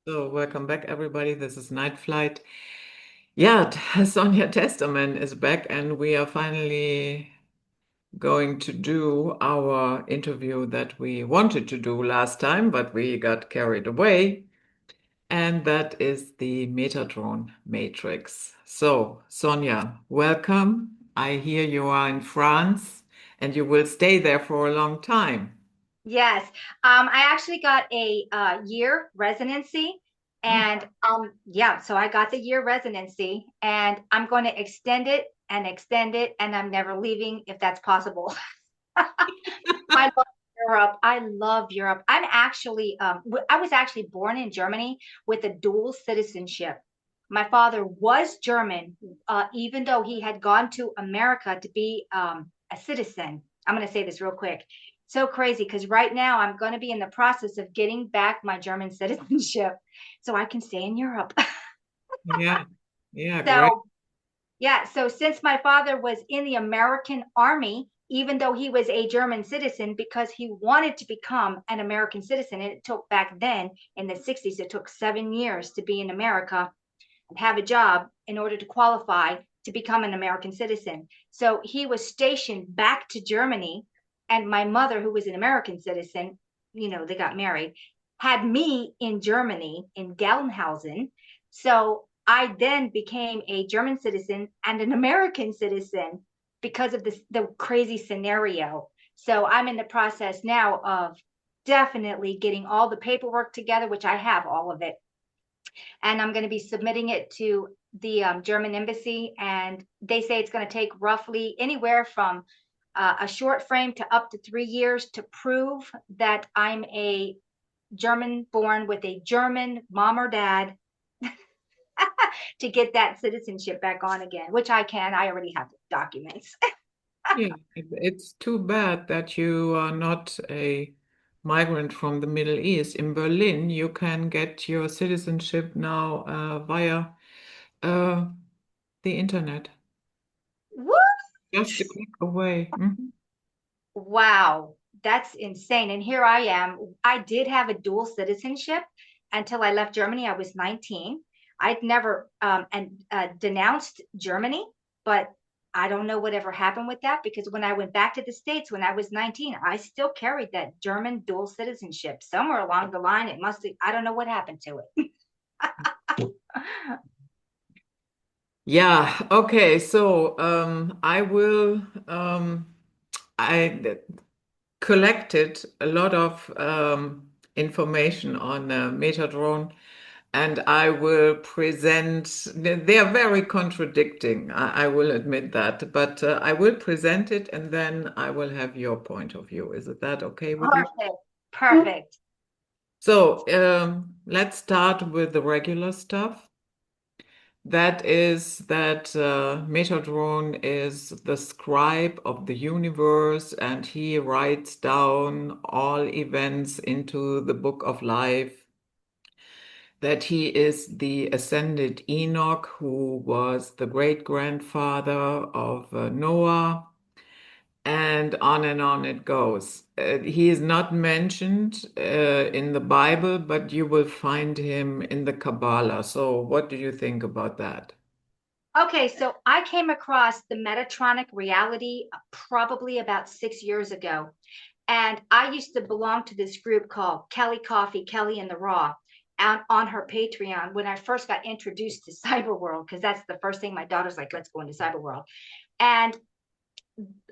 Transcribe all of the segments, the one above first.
So, welcome back, everybody. This is Night Flight. Yeah, Sonja Testerman is back, and we are finally going to do our interview that we wanted to do last time, but we got carried away. And that is the Metatron matrix. So, Sonja, welcome. I hear you are in France and you will stay there for a long time. Yes. I actually got a year residency Oh, and yeah, so I got the year residency and I'm going to extend it and I'm never leaving if that's possible. I love Europe. I love Europe. I was actually born in Germany with a dual citizenship. My father was German, even though he had gone to America to be a citizen. I'm going to say this real quick. So crazy because right now I'm going to be in the process of getting back my German citizenship so I can stay in Europe. yeah. Yeah, great. So yeah, so since my father was in the American Army, even though he was a German citizen, because he wanted to become an American citizen, and it took back then in the 60s, it took 7 years to be in America and have a job in order to qualify to become an American citizen. So he was stationed back to Germany, and my mother, who was an American citizen, they got married, had me in Germany in Gelnhausen. So I then became a German citizen and an American citizen because of the crazy scenario. So I'm in the process now of definitely getting all the paperwork together, which I have all of it, and I'm going to be submitting it to the German embassy. And they say it's going to take roughly anywhere from a short frame to up to 3 years to prove that I'm a German born with a German mom or dad to get that citizenship back on again, which I can. I already have the documents. Yeah, it's too bad that you are not a migrant from the Middle East. In Berlin, you can get your citizenship now via uh, the internet, What? just a click away. Mhm. Wow, that's insane. And here I am. I did have a dual citizenship until I left Germany. I was 19. I'd never denounced Germany, but I don't know whatever happened with that because when I went back to the States when I was 19, I still carried that German dual citizenship. Somewhere along the line, it must have, I don't know what happened to it. Yeah, okay. So I will, I collected a lot of information on Metatron, and I will present. They are very contradicting, I will admit that, but I will present it and then I will have your point of view. Is it that okay with you? Perfect. Perfect. So let's start with the regular stuff. That is that Metatron is the scribe of the universe and he writes down all events into the book of life. That he is the ascended Enoch, who was the great grandfather of Noah, and on it goes. He is not mentioned in the Bible, but you will find him in the Kabbalah. So, what do you think about that? Okay, so I came across the Metatronic reality probably about 6 years ago. And I used to belong to this group called Kelly Coffee, Kelly and the Raw, on her Patreon when I first got introduced to Cyber World, because that's the first thing my daughter's like, let's go into Cyber World. And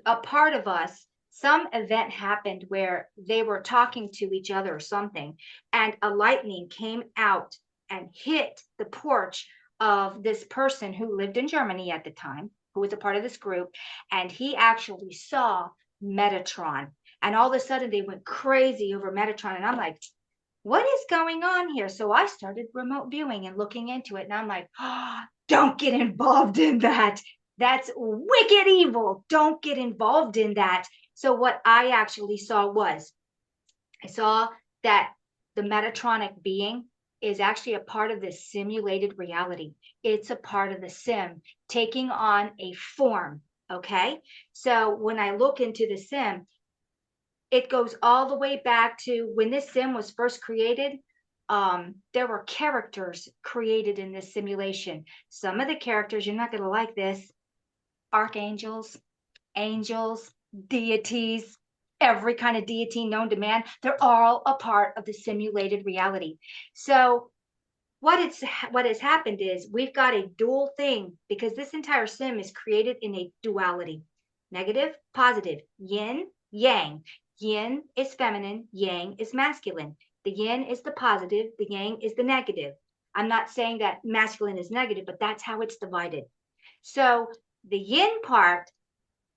a part of us, some event happened where they were talking to each other or something, and a lightning came out and hit the porch of this person who lived in Germany at the time, who was a part of this group, and he actually saw Metatron. And all of a sudden, they went crazy over Metatron. And I'm like, what is going on here? So I started remote viewing and looking into it. And I'm like, oh, don't get involved in that. That's wicked evil. Don't get involved in that. So what I actually saw was I saw that the Metatronic being is actually a part of this simulated reality. It's a part of the sim taking on a form. Okay. So when I look into the sim, it goes all the way back to when this sim was first created. there were characters created in this simulation. Some of the characters, you're not going to like this, archangels, angels, deities, every kind of deity known to man, they're all a part of the simulated reality. So what has happened is we've got a dual thing because this entire sim is created in a duality. Negative, positive, yin, yang. Yin is feminine, yang is masculine. The yin is the positive, the yang is the negative. I'm not saying that masculine is negative, but that's how it's divided. So the yin part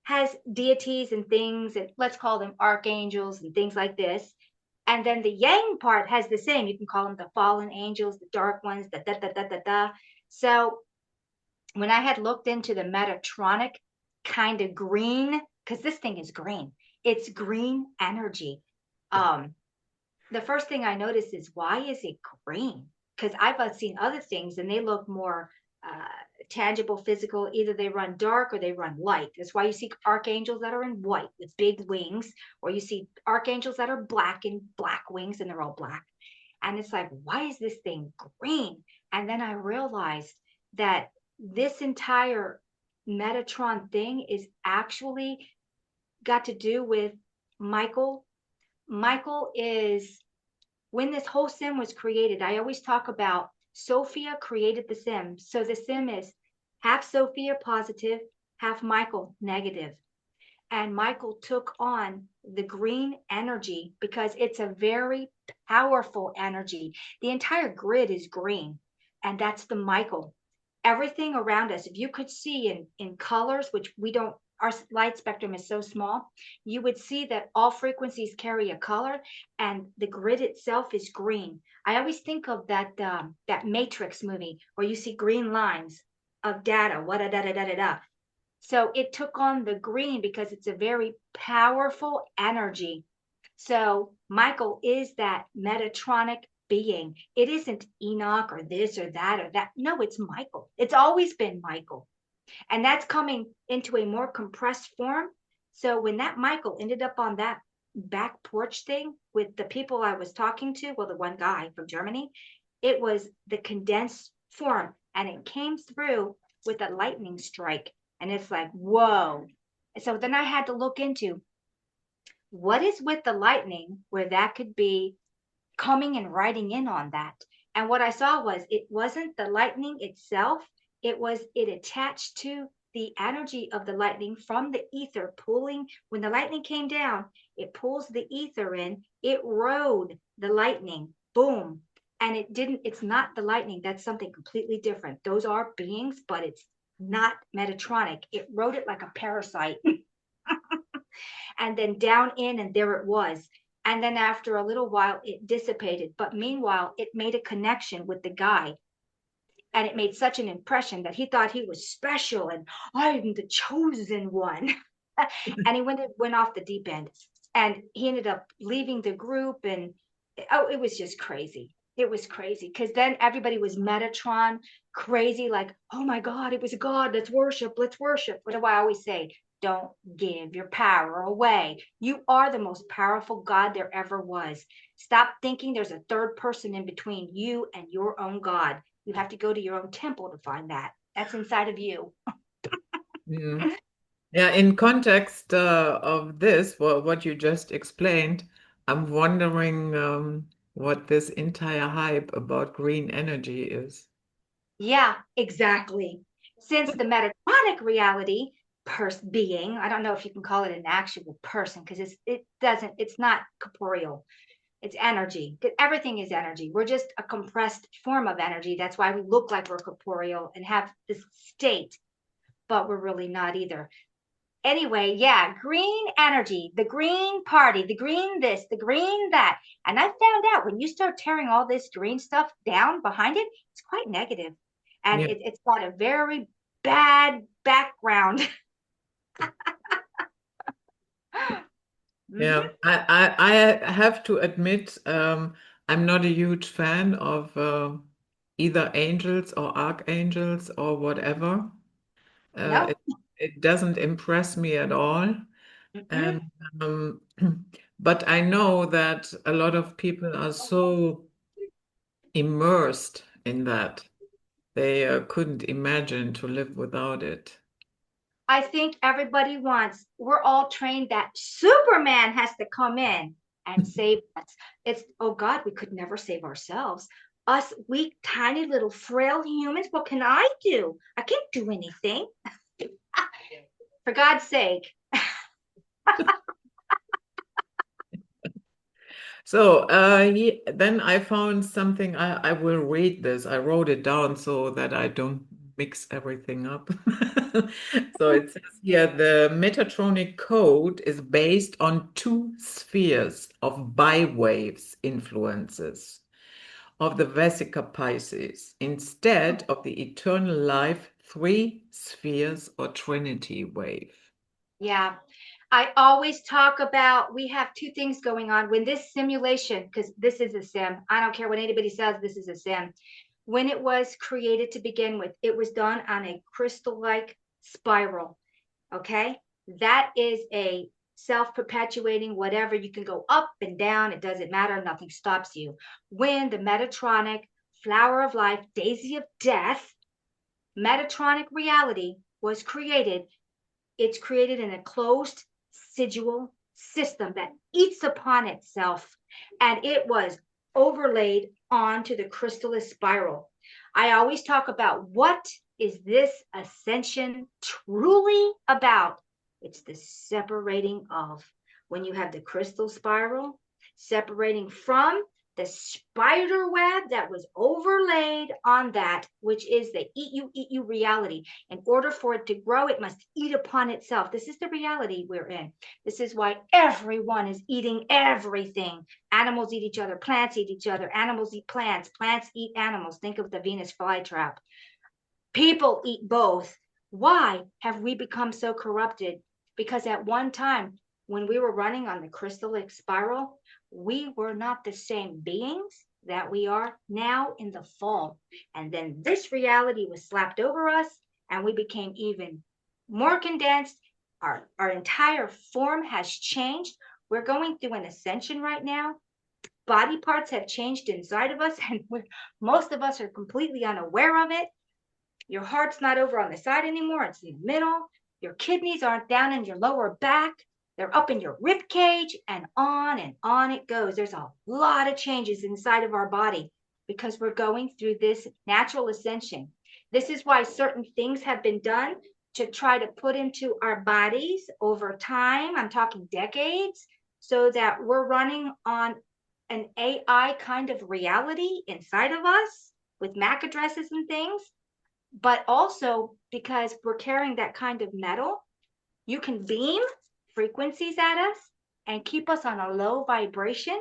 has deities and things, and let's call them archangels and things like this. And then the yang part has the same. You can call them the fallen angels, the dark ones, the da da da da da. So when I had looked into the metatronic kind of green, because this thing is green, it's green energy. Um, the first thing I noticed is why is it green? Because I've seen other things and they look more uh, tangible, physical. Either they run dark or they run light. That's why you see archangels that are in white with big wings, or you see archangels that are black and black wings and they're all black. And it's like, why is this thing green? And then I realized that this entire Metatron thing is actually got to do with Michael. Michael is when this whole sim was created, I always talk about Sophia created the sim. So the sim is half Sophia positive, half Michael negative. And Michael took on the green energy because it's a very powerful energy. The entire grid is green, and that's the Michael. Everything around us, if you could see in colors, which we don't, our light spectrum is so small, you would see that all frequencies carry a color, and the grid itself is green. I always think of that Matrix movie where you see green lines of data, what da da da da da. So it took on the green because it's a very powerful energy. So Michael is that Metatronic being. It isn't Enoch or this or that or that. No, it's Michael. It's always been Michael. And that's coming into a more compressed form. So when that Michael ended up on that back porch thing with the people I was talking to, well, the one guy from Germany, it was the condensed form and it came through with a lightning strike. And it's like, whoa. So then I had to look into what is with the lightning where that could be coming and riding in on that. And what I saw was it wasn't the lightning itself, it attached to the energy of the lightning from the ether pulling. When the lightning came down, it pulls the ether in, it rode the lightning, boom. And it's not the lightning, that's something completely different. Those are beings, but it's not Metatronic. It rode it like a parasite. And then down in, and there it was. And then after a little while, it dissipated. But meanwhile, it made a connection with the guy. And it made such an impression that he thought he was special and I'm the chosen one. And he went off the deep end. And he ended up leaving the group. And oh, it was just crazy. It was crazy because then everybody was Metatron crazy, like, oh my God, it was a God. Let's worship. Let's worship. What do I always say? Don't give your power away. You are the most powerful God there ever was. Stop thinking there's a third person in between you and your own God. You have to go to your own temple to find that. That's inside of you. Mm. Yeah, in context of this, what you just explained, I'm wondering what this entire hype about green energy is. Yeah, exactly. Since the metatronic reality being, I don't know if you can call it an actual person because it's not corporeal. It's energy. Everything is energy. We're just a compressed form of energy. That's why we look like we're corporeal and have this state, but we're really not either. Anyway, yeah, green energy, the green party, the green this, the green that. And I found out when you start tearing all this green stuff down behind it, it's quite negative. And Yeah, it's got a very bad background. yeah. Mhm. I have to admit, I'm not a huge fan of either angels or archangels or whatever. Uh, No. it, it doesn't impress me at all. Mm-mm. And but I know that a lot of people are so immersed in that. They couldn't imagine to live without it. I think everybody wants, we're all trained that Superman has to come in and save us. It's, oh God, we could never save ourselves. Us weak, tiny little frail humans, what can I do? I can't do anything. For God's sake. So then I found something. I will read this. I wrote it down so that I don't mix everything up. So it says here the Metatronic code is based on two spheres of biwaves influences of the Vesica Pisces instead of the eternal life three spheres or Trinity wave. Yeah. I always talk about we have two things going on when this simulation, because this is a sim. I don't care what anybody says, this is a sim. When it was created to begin with, it was done on a crystal-like spiral. Okay. That is a self-perpetuating whatever. You can go up and down. It doesn't matter. Nothing stops you. When the Metatronic flower of life, daisy of death, Metatronic reality was created, it's created in a closed sigil system that eats upon itself, and it was overlaid onto the crystalline spiral. I always talk about what is this ascension truly about? It's the separating of, when you have the crystal spiral separating from the spider web that was overlaid on that, which is the eat you reality. In order for it to grow, it must eat upon itself. This is the reality we're in. This is why everyone is eating everything. Animals eat each other, plants eat each other, animals eat plants, plants eat animals. Think of the Venus flytrap. People eat both. Why have we become so corrupted? Because at one time, when we were running on the crystallic spiral, we were not the same beings that we are now in the fall. And then this reality was slapped over us, and we became even more condensed. Our entire form has changed. We're going through an ascension right now. Body parts have changed inside of us, and most of us are completely unaware of it. Your heart's not over on the side anymore, it's in the middle. Your kidneys aren't down in your lower back, they're up in your rib cage, and on it goes. There's a lot of changes inside of our body because we're going through this natural ascension. This is why certain things have been done to try to put into our bodies over time. I'm talking decades, so that we're running on an AI kind of reality inside of us with MAC addresses and things, but also because we're carrying that kind of metal, you can beam frequencies at us and keep us on a low vibration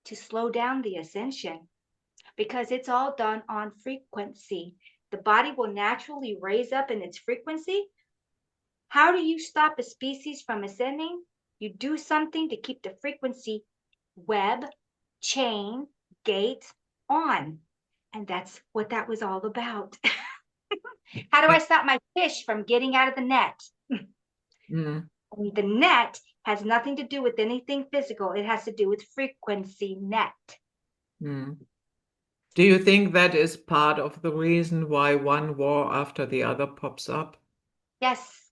to slow down the ascension, because it's all done on frequency. The body will naturally raise up in its frequency. How do you stop a species from ascending? You do something to keep the frequency web, chain, gate on. And that's what that was all about. How do I stop my fish from getting out of the net? Mm, The net has nothing to do with anything physical. It has to do with frequency net. mm. Do you think that is part of the reason why one war after the other pops up? Yes.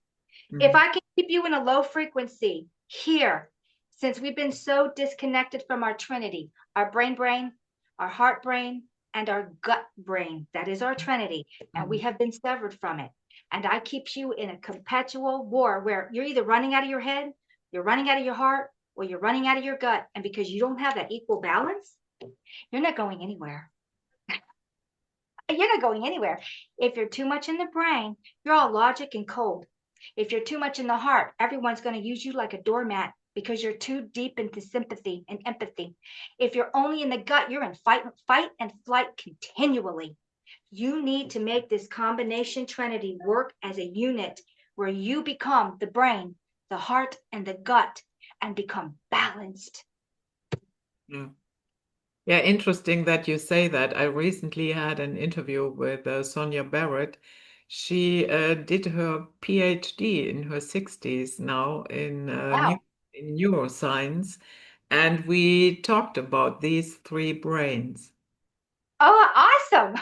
If Mm, I can keep you in a low frequency here, since we've been so disconnected from our Trinity, our brain, our heart brain, and our gut brain, that is our Trinity, and we mm, have been severed from it. And I keep you in a perpetual war where you're either running out of your head, you're running out of your heart, or you're running out of your gut. And because you don't have that equal balance, you're not going anywhere. You're not going anywhere. If you're too much in the brain, you're all logic and cold. If you're too much in the heart, everyone's going to use you like a doormat because you're too deep into sympathy and empathy. If you're only in the gut, you're in fight and flight continually. You need to make this combination trinity work as a unit where you become the brain, the heart, and the gut and become balanced. yeah. Yeah, interesting that you say that. I recently had an interview with Sonja Barrett. She did her PhD in her 60s now Wow. in neuroscience, and we talked about these three brains. Oh, awesome.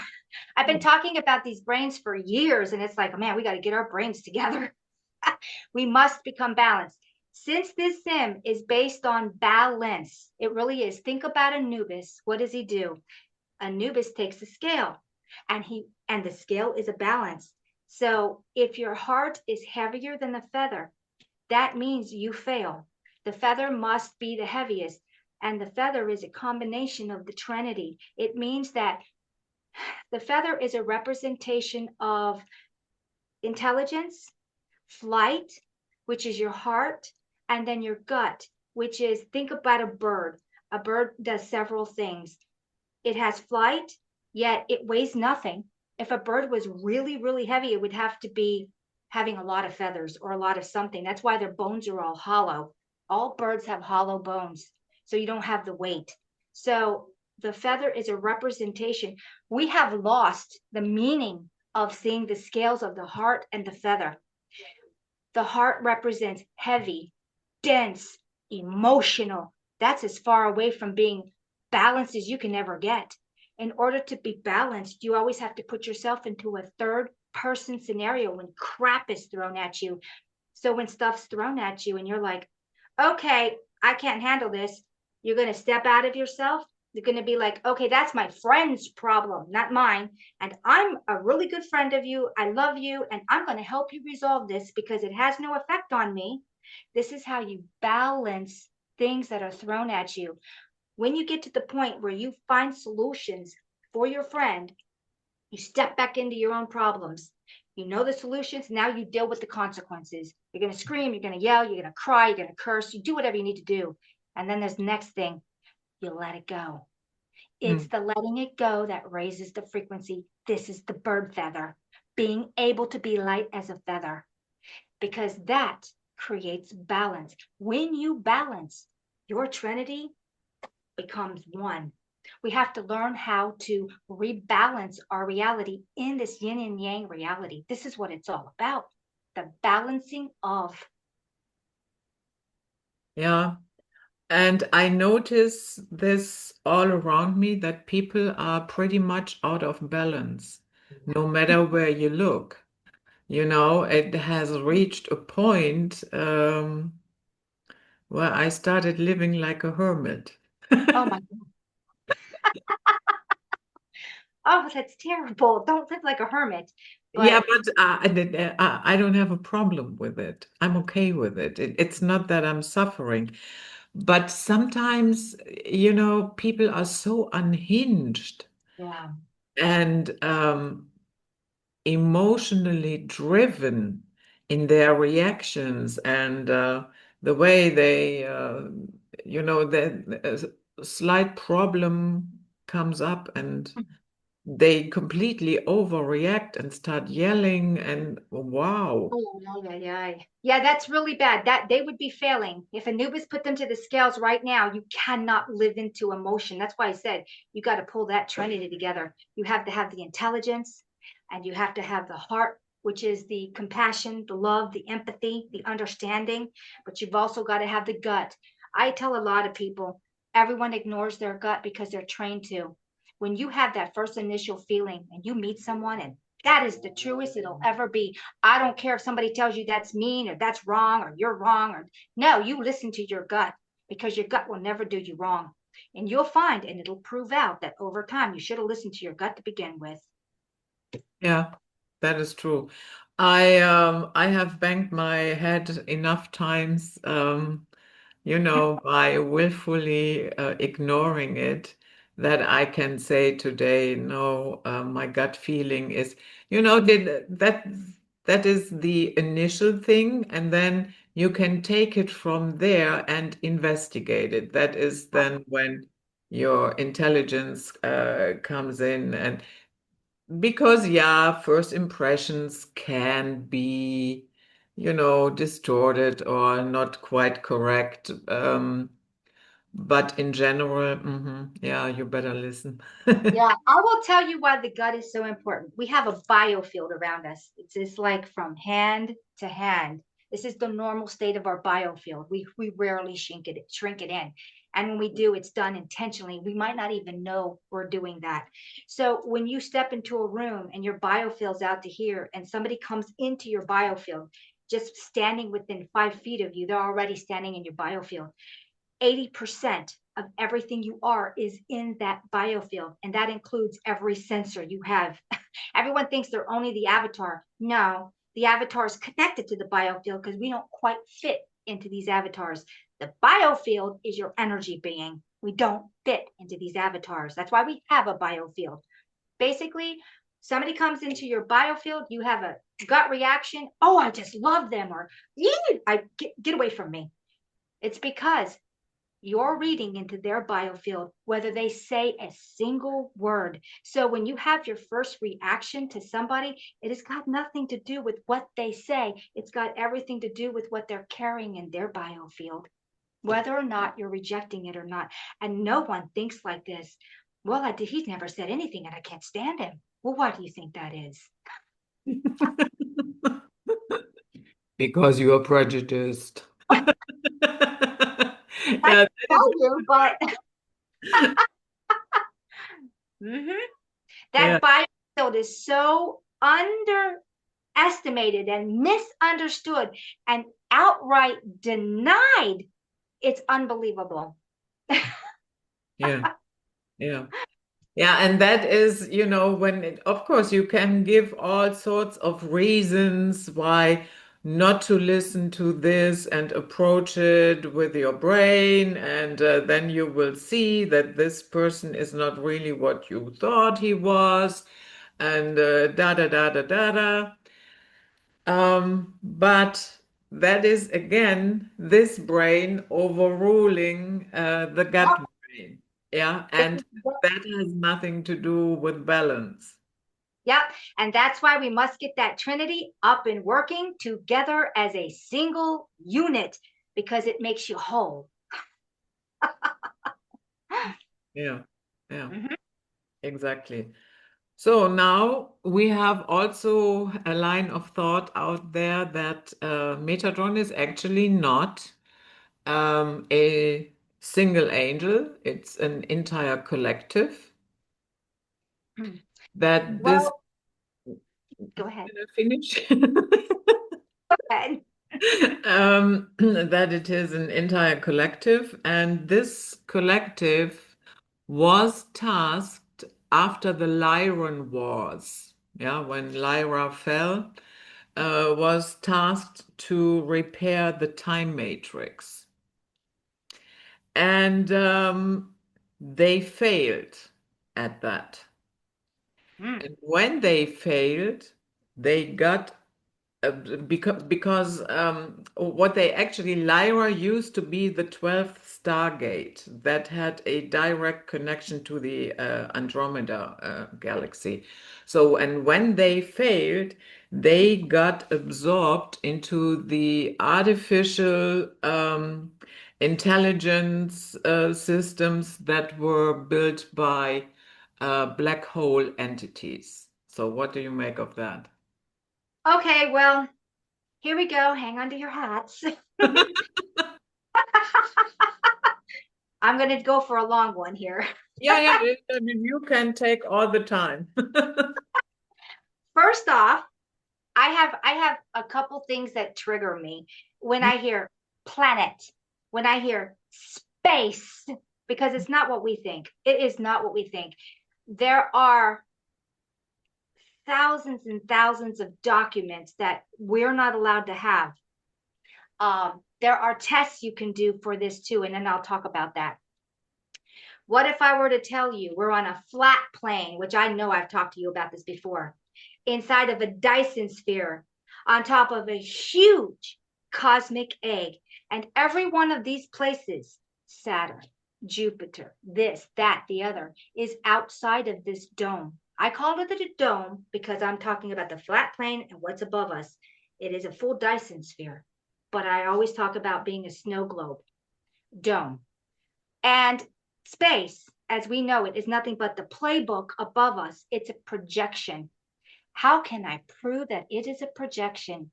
I've been talking about these brains for years, and it's like, man, we got to get our brains together. We must become balanced. Since this sim is based on balance, it really is. Think about Anubis. What does he do? Anubis takes the scale, and the scale is a balance. So if your heart is heavier than the feather, that means you fail. The feather must be the heaviest, and the feather is a combination of the Trinity. It means that the feather is a representation of intelligence, flight, which is your heart, and then your gut, which is think about a bird. A bird does several things. It has flight, yet it weighs nothing. If a bird was really, really heavy, it would have to be having a lot of feathers or a lot of something. That's why their bones are all hollow. All birds have hollow bones, so you don't have the weight. So the feather is a representation. We have lost the meaning of seeing the scales of the heart and the feather. The heart represents heavy, dense, emotional. That's as far away from being balanced as you can ever get. In order to be balanced, you always have to put yourself into a third person scenario when crap is thrown at you. So when stuff's thrown at you and you're like, okay, I can't handle this, you're going to step out of yourself. You're going to be like, okay, that's my friend's problem, not mine. And I'm a really good friend of you. I love you. And I'm going to help you resolve this because it has no effect on me. This is how you balance things that are thrown at you. When you get to the point where you find solutions for your friend, you step back into your own problems. You know the solutions. Now you deal with the consequences. You're going to scream, you're going to yell, you're going to cry, you're going to curse. You do whatever you need to do. And then there's the next thing, you let it go. It's Mm. the letting it go that raises the frequency. This is the bird feather, being able to be light as a feather, because that creates balance. When you balance, your trinity becomes one. We have to learn how to rebalance our reality in this yin and yang reality. This is what it's all about, the balancing of. Yeah. And I notice this all around me that people are pretty much out of balance, no matter where you look. It has reached a point where I started living like a hermit. Oh my, oh, that's terrible. Don't live like a hermit. Yeah, But but I don't have a problem with it. I'm okay with it. It's not that I'm suffering. But sometimes, people are so unhinged yeah. and emotionally driven in their reactions and the way the slight problem comes up and they completely overreact and start yelling and wow. Oh, yeah, yeah, yeah. Yeah, that's really bad. That they would be failing. If Anubis put them to the scales right now, you cannot live into emotion. That's why I said you got to pull that trinity together. You have to have the intelligence and you have to have the heart, which is the compassion, the love, the empathy, the understanding, but you've also got to have the gut. I tell a lot of people, everyone ignores their gut because they're trained to. When you have that first initial feeling and you meet someone and that is the truest it'll ever be. I don't care if somebody tells you that's mean or that's wrong or you're wrong or no, you listen to your gut because your gut will never do you wrong. And you'll find, and it'll prove out that over time you should have listened to your gut to begin with. Yeah, that is true. I have banged my head enough times by willfully ignoring it, that I can say today, no, my gut feeling is, that is the initial thing, and then you can take it from there and investigate it. That is then when your intelligence comes in, and because yeah, first impressions can be distorted or not quite correct. But in general, yeah, you better listen. Yeah, I will tell you why the gut is so important. We have a biofield around us. It's just like from hand to hand. This is the normal state of our biofield. We rarely shrink it in. And when we do, it's done intentionally. We might not even know we're doing that. So when you step into a room and your biofield's out to here and somebody comes into your biofield, just standing within 5 feet of you, they're already standing in your biofield. 80% of everything you are is in that biofield. And that includes every sensor you have. Everyone thinks they're only the avatar. No, the avatar is connected to the biofield because we don't quite fit into these avatars. The biofield is your energy being. We don't fit into these avatars. That's why we have a biofield. Basically, somebody comes into your biofield, you have a gut reaction. Oh, I just love them, or get away from me. It's because you're reading into their biofield, whether they say a single word. So when you have your first reaction to somebody, it has got nothing to do with what they say. It's got everything to do with what they're carrying in their biofield, whether or not you're rejecting it or not. And no one thinks like this. Well, he's never said anything and I can't stand him. Well, why do you think that is? Because you are prejudiced. I Yeah, that is tell you, but Mhm. yeah, That biofield is so underestimated and misunderstood and outright denied. It's unbelievable. yeah, yeah. Yeah, and that is, when of course you can give all sorts of reasons why not to listen to this and approach it with your brain, and then you will see that this person is not really what you thought he was, and da da da da da da. But that is again this brain overruling the gut brain. Yeah, and that has nothing to do with balance. Yep. And that's why we must get that Trinity up and working together as a single unit because it makes you whole. Yeah, yeah, Mhm. exactly. So now we have also a line of thought out there that Metatron is actually not a single angel, it's an entire collective. That this, Well, go ahead. did I finish? Go ahead. That it is an entire collective, and this collective was tasked after the Lyran Wars. Yeah, when Lyra fell, was tasked to repair the time matrix. And they failed at that. Mm. And when they failed, they got because what they actually Lyra used to be the 12th Stargate that had a direct connection to the Andromeda galaxy. So, and when they failed, they got absorbed into the artificial intelligence systems that were built by black hole entities. So, what do you make of that? Okay, well, here we go. Hang on to your hats. I'm going to go for a long one here. Yeah, yeah. I mean, you can take all the time. First off, I have a couple things that trigger me when I hear planet, when I hear space, because it's not what we think. It is not what we think. There are thousands and thousands of documents that we're not allowed to have. There are tests you can do for this too, and then I'll talk about that. What if I were to tell you we're on a flat plane, which I know I've talked to you about this before, inside of a Dyson sphere, on top of a huge cosmic egg, and every one of these places, Saturn, Jupiter, this, that, the other, is outside of this dome. I call it a dome because I'm talking about the flat plane and what's above us. It is a full Dyson sphere, but I always talk about being a snow globe dome. And space, as we know it, is nothing but the playbook above us. It's a projection. How can I prove that it is a projection?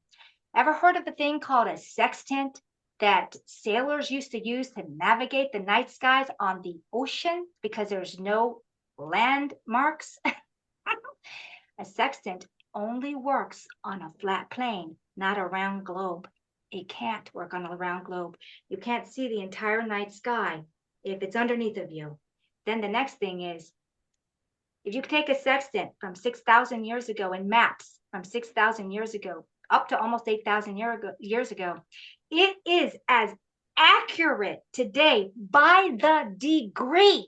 Ever heard of a thing called a sextant? that sailors used to use to navigate the night skies on the ocean because there's no landmarks. A sextant only works on a flat plane, not a round globe. It can't work on a round globe. You can't see the entire night sky if it's underneath of you. Then the next thing is, if you take a sextant from 6,000 years ago and maps from 6,000 years ago up to almost 8,000 years ago, it is as accurate today by the degree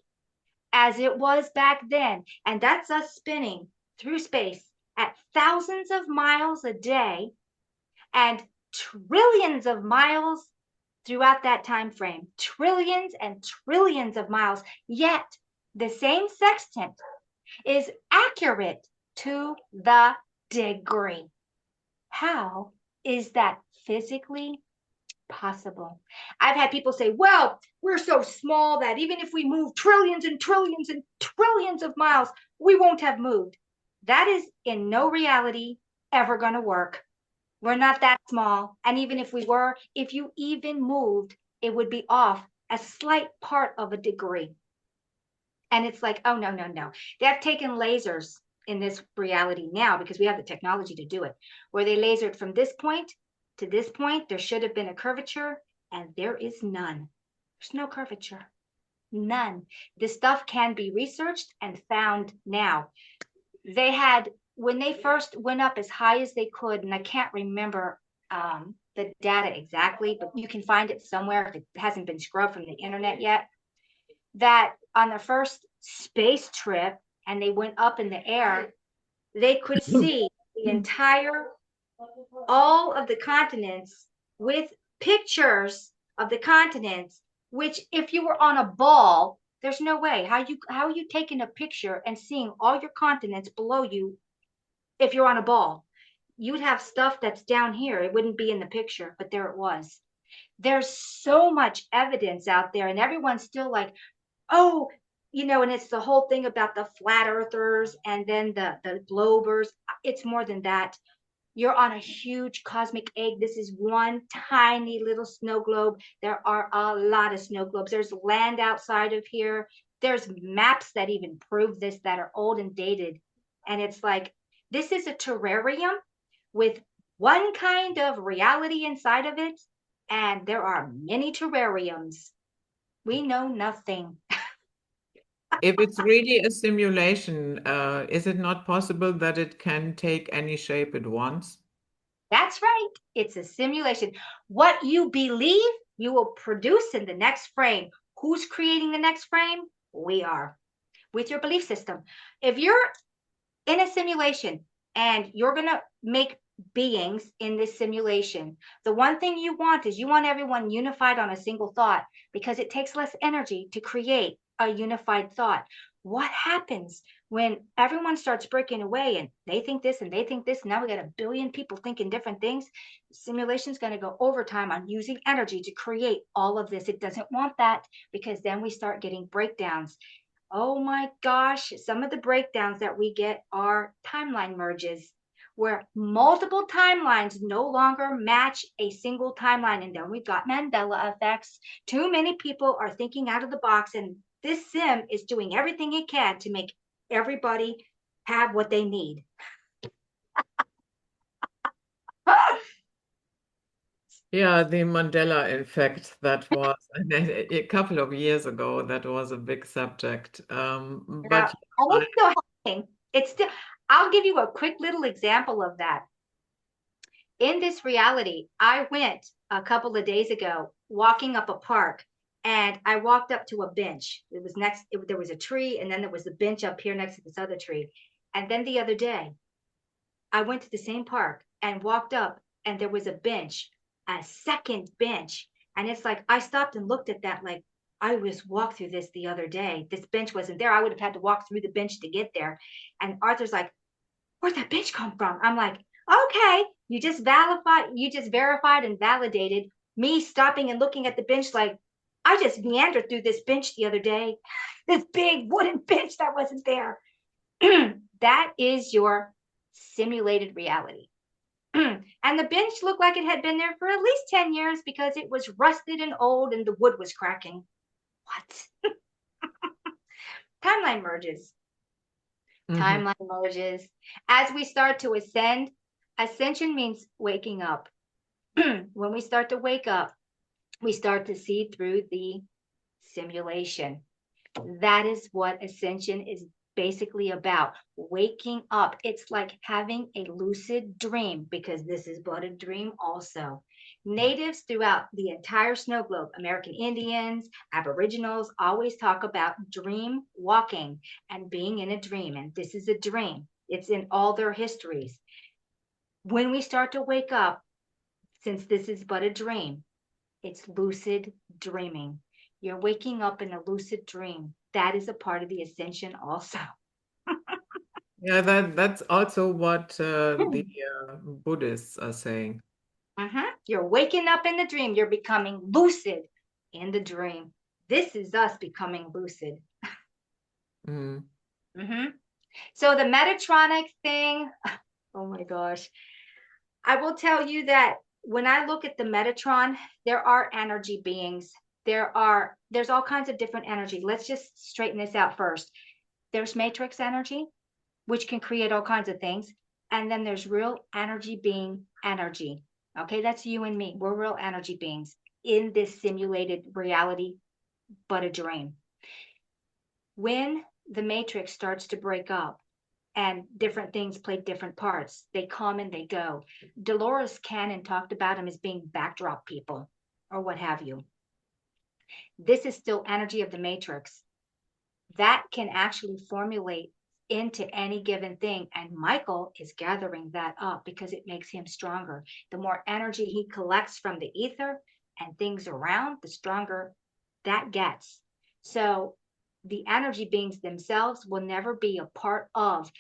as it was back then. And that's us spinning through space at thousands of miles a day and trillions of miles throughout that time frame. Trillions and trillions of miles. Yet the same sextant is accurate to the degree. How is that physically possible? I've had people say, well, we're so small that even if we move trillions and trillions and trillions of miles, we won't have moved. That is in no reality ever going to work. We're not that small. And even if we were, if you even moved, it would be off a slight part of a degree. And it's like, oh, no, no, no. They have taken lasers in this reality now because we have the technology to do it, where they lasered from this point to this point. There should have been a curvature, and there is none. There's no curvature, none. This stuff can be researched and found now. They had, when they first went up as high as they could, and I can't remember the data exactly, but you can find it somewhere if it hasn't been scrubbed from the internet yet, that on the first space trip, and they went up in the air, they could see the entire, all of the continents with pictures of the continents, which if you were on a ball, there's no way. How are you taking a picture and seeing all your continents below you if you're on a ball? You'd have stuff that's down here. It wouldn't be in the picture, but there it was. There's so much evidence out there, and everyone's still like, oh, and it's the whole thing about the flat earthers and then the globers. It's more than that. You're on a huge cosmic egg. This is one tiny little snow globe. There are a lot of snow globes. There's land outside of here. There's maps that even prove this that are old and dated. And it's like, this is a terrarium with one kind of reality inside of it. And there are many terrariums. We know nothing. If it's really a simulation, is it not possible that it can take any shape it wants? That's right. It's a simulation. What you believe, you will produce in the next frame. Who's creating the next frame? We are, with your belief system. If you're in a simulation and you're going to make beings in this simulation, the one thing you want is you want everyone unified on a single thought, because it takes less energy to create a unified thought. What happens when everyone starts breaking away and they think this and they think this? Now we got a billion people thinking different things. The simulation's going to go overtime on using energy to create all of this. It doesn't want that, because then we start getting breakdowns. Oh my gosh, some of the breakdowns that we get are timeline merges, where multiple timelines no longer match a single timeline. And then we've got Mandela effects. Too many people are thinking out of the box, and this sim is doing everything it can to make everybody have what they need. Yeah, the Mandela effect, that was a couple of years ago, that was a big subject. Yeah, But and I, it's still happening. It's still, I'll give you a quick little example of that. In this reality, I went a couple of days ago walking up a park, and I walked up to a bench. It was there was a tree, and then there was a bench up here next to this other tree. And then the other day, I went to the same park and walked up, and there was a bench, a second bench. And it's like, I stopped and looked at that, like, I was walked through this the other day. This bench wasn't there. I would have had to walk through the bench to get there. And Arthur's like, where'd that bitch come from? I'm like, okay, you just verified and validated me stopping and looking at the bench, like, I just meandered through this bench the other day, this big wooden bench that wasn't there. That is your simulated reality. And the bench looked like it had been there for at least 10 years because it was rusted and old and the wood was cracking. What? Timeline merges. Mm-hmm. Timeline merges. As we start to ascend, ascension means waking up. When we start to wake up, we start to see through the simulation. That is what ascension is basically about, waking up. It's like having a lucid dream, because this is but a dream also. Natives throughout the entire snow globe, American Indians, Aboriginals, always talk about dream walking and being in a dream. And this is a dream, it's in all their histories. When we start to wake up, since this is but a dream, it's lucid dreaming. You're waking up in a lucid dream. That is a part of the ascension also. Yeah, that's also what the Buddhists are saying. You're waking up in the dream. You're becoming lucid in the dream. This is us becoming lucid. Mm. hmm So the Metatronic thing, oh my gosh. I will tell you that when I look at the Metatron, there are energy beings. There's all kinds of different energy. Let's just straighten this out first. There's matrix energy, which can create all kinds of things. And then there's real energy being energy. Okay, that's you and me. We're real energy beings in this simulated reality, but a dream. When the matrix starts to break up and different things play different parts, they come and they go. Dolores Cannon talked about them as being backdrop people or what have you. This is still energy of the matrix that can actually formulate into any given thing. And Michael is gathering that up because it makes him stronger. The more energy he collects from the ether and things around, the stronger that gets. So the energy beings themselves will never be a part of.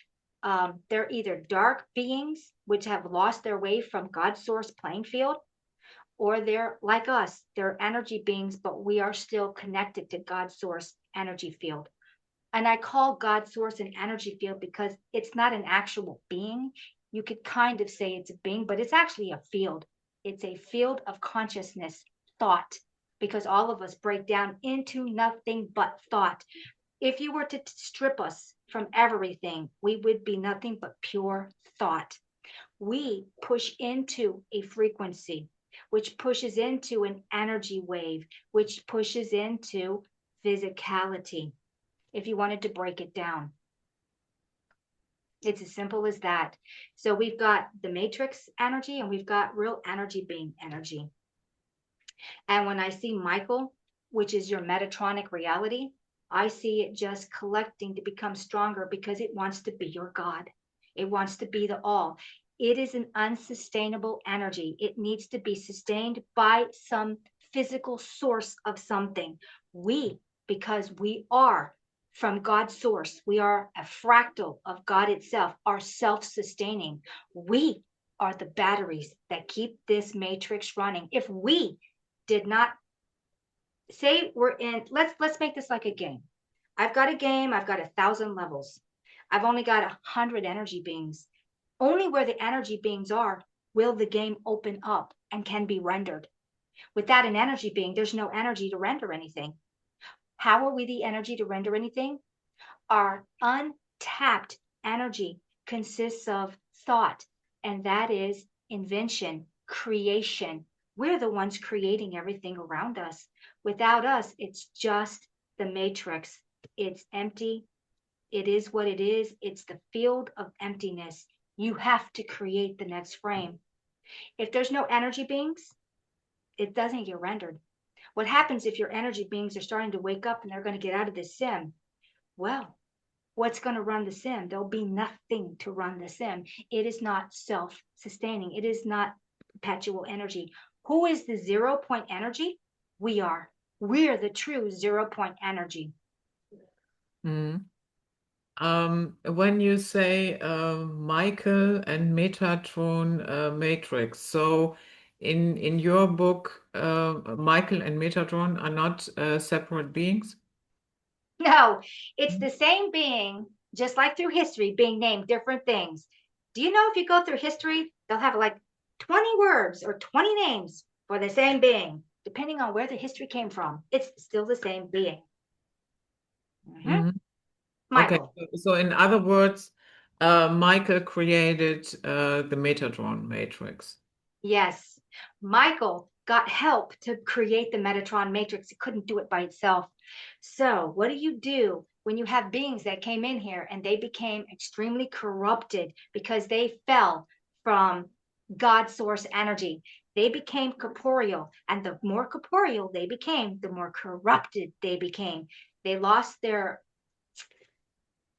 They're either dark beings, which have lost their way from God's source playing field, or they're like us, they're energy beings, but we are still connected to God's source energy field. And I call God source an energy field because it's not an actual being. You could kind of say it's a being, but it's actually a field. It's a field of consciousness, thought, because all of us break down into nothing but thought. If you were to strip us from everything, we would be nothing but pure thought. We push into a frequency, which pushes into an energy wave, which pushes into physicality, if you wanted to break it down. It's as simple as that. So we've got the matrix energy and we've got real energy being energy. And when I see Michael, which is your metatronic reality, I see it just collecting to become stronger because it wants to be your God. It wants to be the all. It is an unsustainable energy. It needs to be sustained by some physical source of something. Because we are from God's source, we are a fractal of God itself, are self-sustaining. We are the batteries that keep this matrix running. If we did not say we're in, let's make this like a game. I've got a game, I've got 1,000 levels. I've only got 100 energy beings. Only where the energy beings are will the game open up and can be rendered. Without an energy being, there's no energy to render anything. How are we the energy to render anything? Our untapped energy consists of thought, and that is invention, creation. We're the ones creating everything around us. Without us, it's just the matrix. It's empty. It is what it is. It's the field of emptiness. You have to create the next frame. If there's no energy beings, it doesn't get rendered. What happens if your energy beings are starting to wake up and they're going to get out of this sim? Well, what's going to run the sim? There'll be nothing to run the sim. It is not self-sustaining. It is not perpetual energy. Who is the 0 point energy? We are. We're the true 0 point energy. Mm. When you say Michael and Metatron Matrix, so in your book, Michael and Metatron are not separate beings? No, it's the same being, just like through history, being named different things. Do you know if you go through history, they'll have like 20 words or 20 names for the same being, depending on where the history came from. It's still the same being. Mm-hmm. Mhm. Okay, Michael. so in other words, Michael created the Metatron matrix. Yes. Michael got help to create the Metatron matrix. It couldn't do it by itself. So, what do you do when you have beings that came in here and they became extremely corrupted because they fell from God source energy? They became corporeal, and the more corporeal they became, the more corrupted they became. They lost their,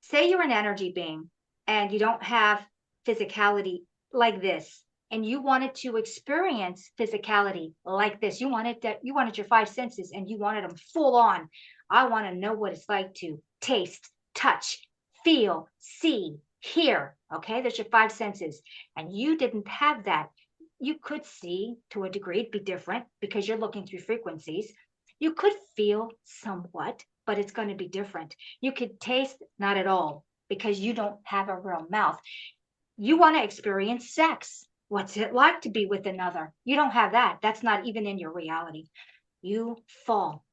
say you're an energy being and you don't have physicality like this, and you wanted to experience physicality like this. You wanted your five senses and you wanted them full on. I want to know what it's like to taste, touch, feel, see, hear. Okay, there's your five senses. And you didn't have that. You could see to a degree, it'd be different because you're looking through frequencies. You could feel somewhat, but it's going to be different. You could taste, not at all, because you don't have a real mouth. You want to experience sex. What's it like to be with another? You don't have that. That's not even in your reality. You fall.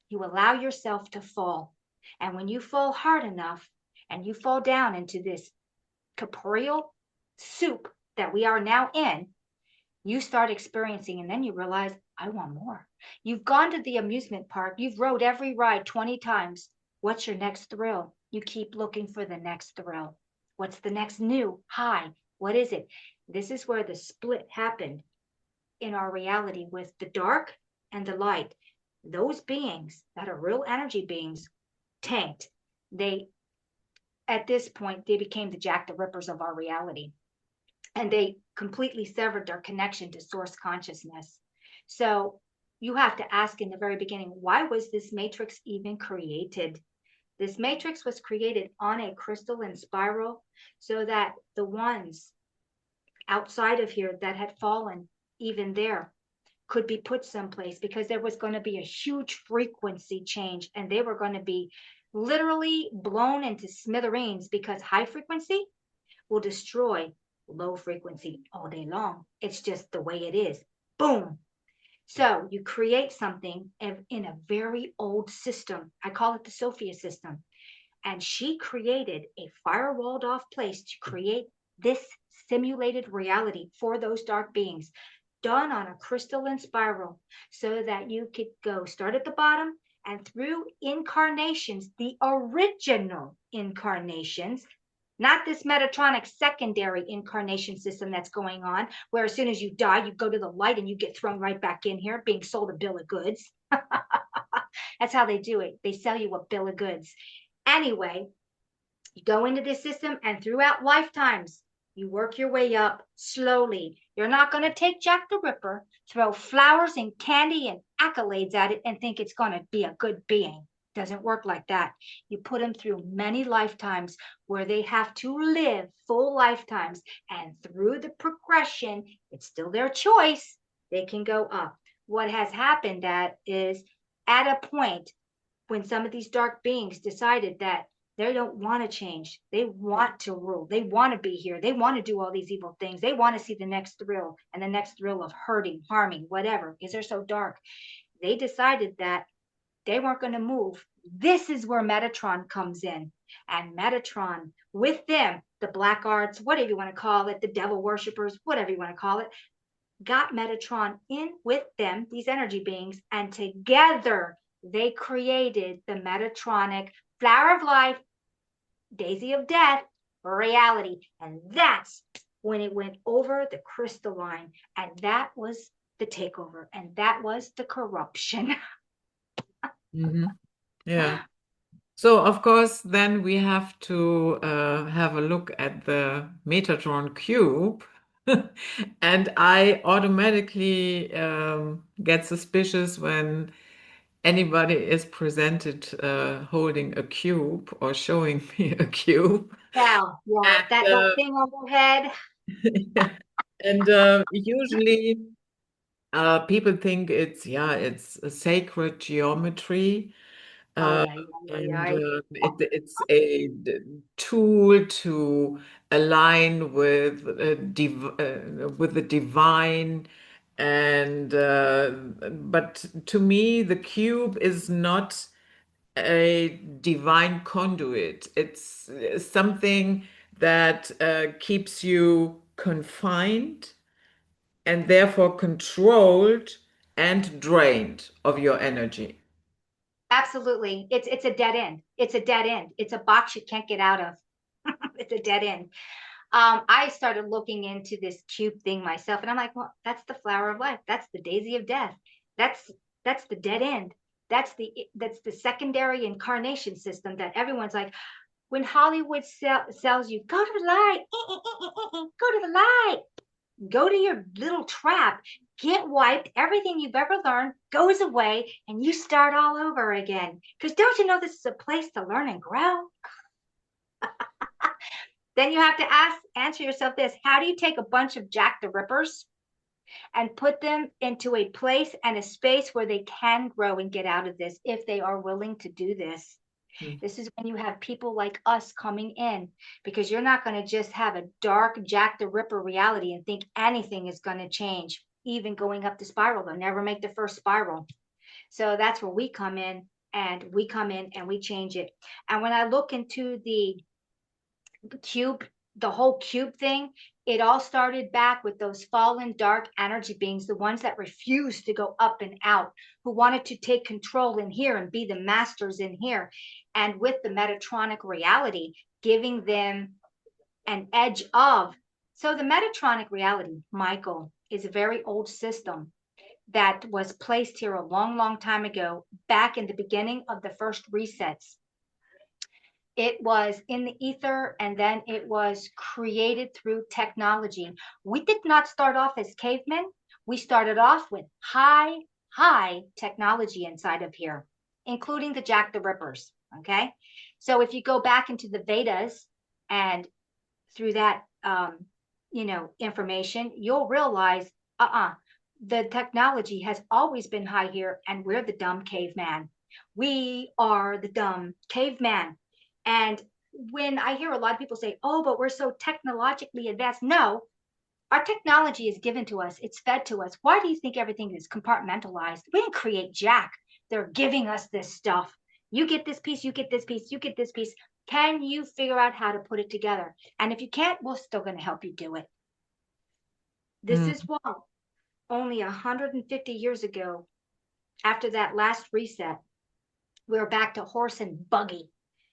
You allow yourself to fall. And when you fall hard enough and you fall down into this corporeal soup that we are now in, you start experiencing, and then you realize, I want more. You've gone to the amusement park, you've rode every ride 20 times. What's your next thrill? You keep looking for the next thrill. What's the next new high? What is it? This is where the split happened in our reality with the dark and the light. Those beings that are real energy beings tanked. They, at this point, they became the Jack the Rippers of our reality, and they completely severed their connection to source consciousness. So you have to ask in the very beginning, why was this matrix even created? This matrix was created on a crystalline spiral so that the ones outside of here that had fallen, even there, could be put someplace, because there was going to be a huge frequency change and they were going to be literally blown into smithereens, because high frequency will destroy low frequency all day long. It's just the way it is. Boom. So you create something in a very old system. I call it the Sophia system. And she created a firewalled off place to create this simulated reality for those dark beings, done on a crystalline spiral, so that you could go start at the bottom, and through incarnations, the original incarnations, not this Metatronic secondary incarnation system that's going on, where as soon as you die, you go to the light and you get thrown right back in here, being sold a bill of goods. That's how they do it. They sell you a bill of goods. Anyway, you go into this system, and throughout lifetimes, you work your way up slowly. You're not going to take Jack the Ripper, throw flowers and candy and accolades at it, and think it's going to be a good being. Doesn't work like that. You put them through many lifetimes where they have to live full lifetimes, and through the progression, it's still their choice. They can go up. What has happened that is, at a point when some of these dark beings decided that they don't want to change, they want to rule, they want to be here, they want to do all these evil things, they want to see the next thrill, and the next thrill of hurting, harming, whatever, because they're so dark, they decided that they weren't going to move. This is where Metatron comes in. And Metatron, with them, the black arts, whatever you want to call it, the devil worshippers, whatever you want to call it, got Metatron in with them, these energy beings, and together they created the Metatronic Flower of Life, Daisy of Death reality. And that's when it went over the crystalline. And that was the takeover. And that was the corruption. Mhm. Yeah. So of course, then we have to have a look at the Metatron cube. And I automatically get suspicious when anybody is presented holding a cube or showing me a cube. Yeah, And, that thing on their head. and usually people think it's, yeah, it's a sacred geometry. Ay, Uh, ay, ay, ay, and ay. it's a tool to align with the divine. And but to me, the cube is not a divine conduit. It's something that keeps you confined and therefore controlled and drained of your energy. Absolutely. It's a dead end. It's a dead end. It's a box you can't get out of. It's a dead end. I started looking into this cube thing myself, and I'm like, well, that's the flower of life. That's the daisy of death. That's that's the dead end. That's the secondary incarnation system that everyone's like, when Hollywood sells you, go to the light, go to the light, go to your little trap, get wiped, everything you've ever learned goes away, and you start all over again. Because don't you know this is a place to learn and grow? Then you have to answer yourself this: how do you take a bunch of Jack the Rippers and put them into a place and a space where they can grow and get out of this if they are willing to do this? Mm. This is when you have people like us coming in, because you're not going to just have a dark Jack the Ripper reality and think anything is going to change. Even going up the spiral, they'll never make the first spiral. So that's where we come in, and we come in and we change it. And when I look into the cube, the whole cube thing, it all started back with those fallen dark energy beings, the ones that refused to go up and out, who wanted to take control in here and be the masters in here. And with the metatronic reality, giving them an edge of. So the metatronic reality, Michael, is a very old system that was placed here a long, long time ago, back in the beginning of the first resets. It was in the ether, and then it was created through technology. We did not start off as cavemen. We started off with high technology inside of here, including the Jack the Rippers. Okay. So if you go back into the Vedas and through that, information, you'll realize, the technology has always been high here, and we're the dumb caveman. We are the dumb caveman. And when I hear a lot of people say, oh, but we're so technologically advanced, no, our technology is given to us, it's fed to us. Why do you think everything is compartmentalized? We didn't create Jack. They're giving us this stuff. You get this piece, you get this piece, you get this piece. Can you figure out how to put it together? And if you can't, we're still going to help you do it. This Mm. is why only 150 years ago, after that last reset, we were back to horse and buggy.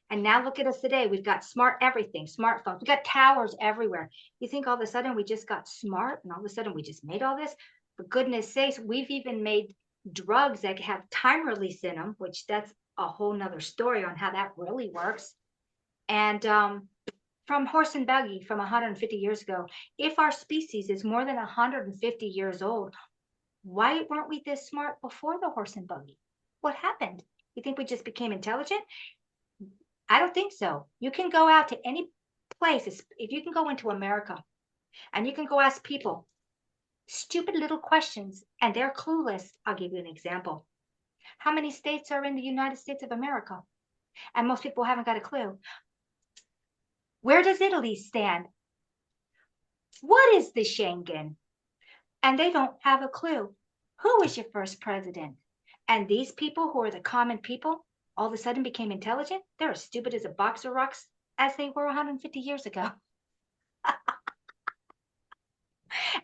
And now look at us today. We've got smart everything, smartphones. We've got towers everywhere. You think all of a sudden we just got smart and all of a sudden we just made all this? For goodness sakes, we've even made drugs that have time release in them, which that's a whole nother story on how that really works. And from horse and buggy from 150 years ago, if our species is more than 150 years old, why weren't we this smart before the horse and buggy? What happened? You think we just became intelligent? I don't think so. You can go out to any place, if you can go into America and you can go ask people stupid little questions and they're clueless. I'll give you an example. How many states are in the United States of America? And most people haven't got a clue. Where does Italy stand? What is the Schengen? And they don't have a clue. Who was your first president? And these people who are the common people all of a sudden became intelligent. They're as stupid as a box of rocks as they were 150 years ago.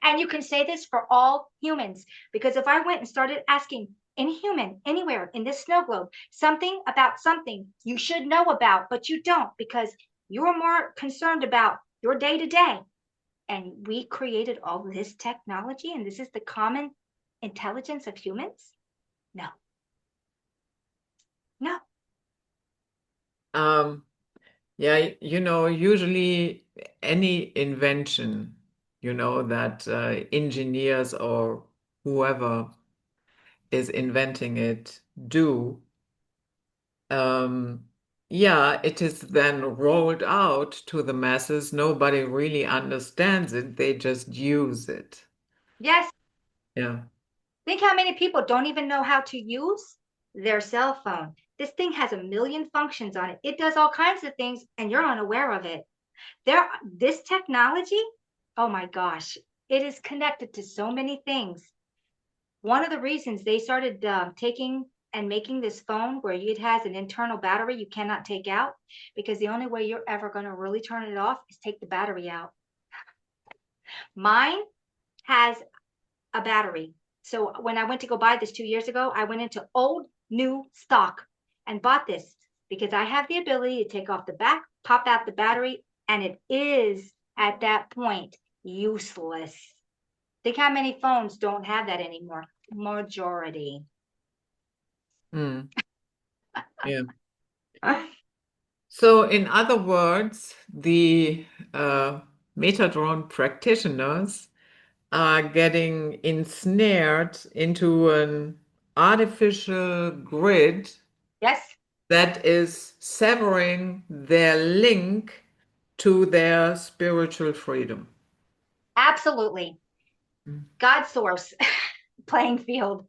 And you can say this for all humans, because if I went and started asking any human anywhere in this snow globe something about something you should know about, but you don't because you're more concerned about your day to day, and we created all this technology, and this is the common intelligence of humans? No, no. Um, yeah, usually any invention, that engineers or whoever is inventing it do, um, yeah, it is then rolled out to the masses. Nobody really understands it. They just use it. Yes, Yeah. think how many people don't even know how to use their cell phone. This thing has a million functions on it. It does all kinds of things, and you're unaware of it. This technology, oh my gosh, it is connected to so many things. One of the reasons they started taking and making this phone where it has an internal battery you cannot take out, because the only way you're ever going to really turn it off is take the battery out. Mine has a battery. So when I went to go buy this 2 years ago, I went into old new stock and bought this because I have the ability to take off the back, pop out the battery, and it is at that point useless. Think how many phones don't have that anymore. Majority. Hmm. Yeah. So, in other words, the Metatron practitioners are getting ensnared into an artificial grid Yes, that is severing their link to their spiritual freedom. absolutely. Mm. God source playing field.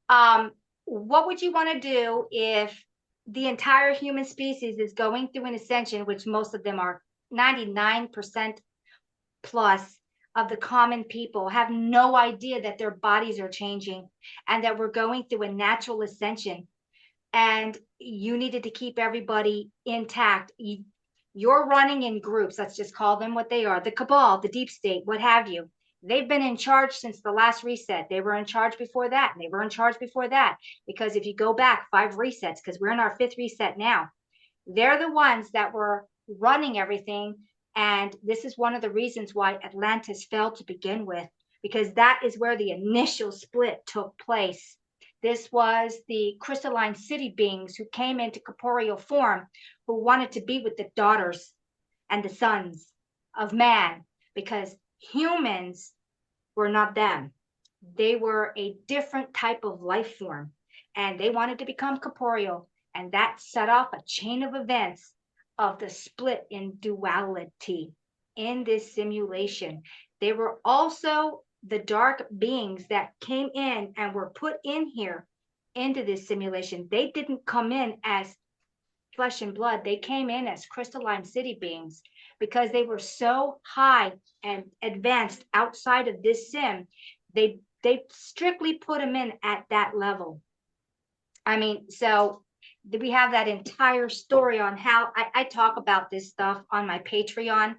Um, what would you want to do if the entire human species is going through an ascension, which most of them are 99% plus of the common people have no idea that their bodies are changing and that we're going through a natural ascension, and you needed to keep everybody intact. You're running in groups, let's just call them what they are, the cabal, the deep state, what have you. They've been in charge since the last reset. They were in charge before that, and they were in charge before that. Because if you go back 5 resets, because we're in our 5th reset now, they're the ones that were running everything. And this is one of the reasons why Atlantis fell to begin with, because that is where the initial split took place. This was the crystalline city beings who came into corporeal form, who wanted to be with the daughters and the sons of man, because humans were not them. They were a different type of life form, and they wanted to become corporeal. And that set off a chain of events of the split in duality in this simulation. They were also the dark beings that came in and were put in here into this simulation. They didn't come in as flesh and blood. They came in as crystalline city beings because they were so high and advanced outside of this sim. They strictly put them in at that level. I mean, so we have that entire story on how I talk about this stuff on my Patreon,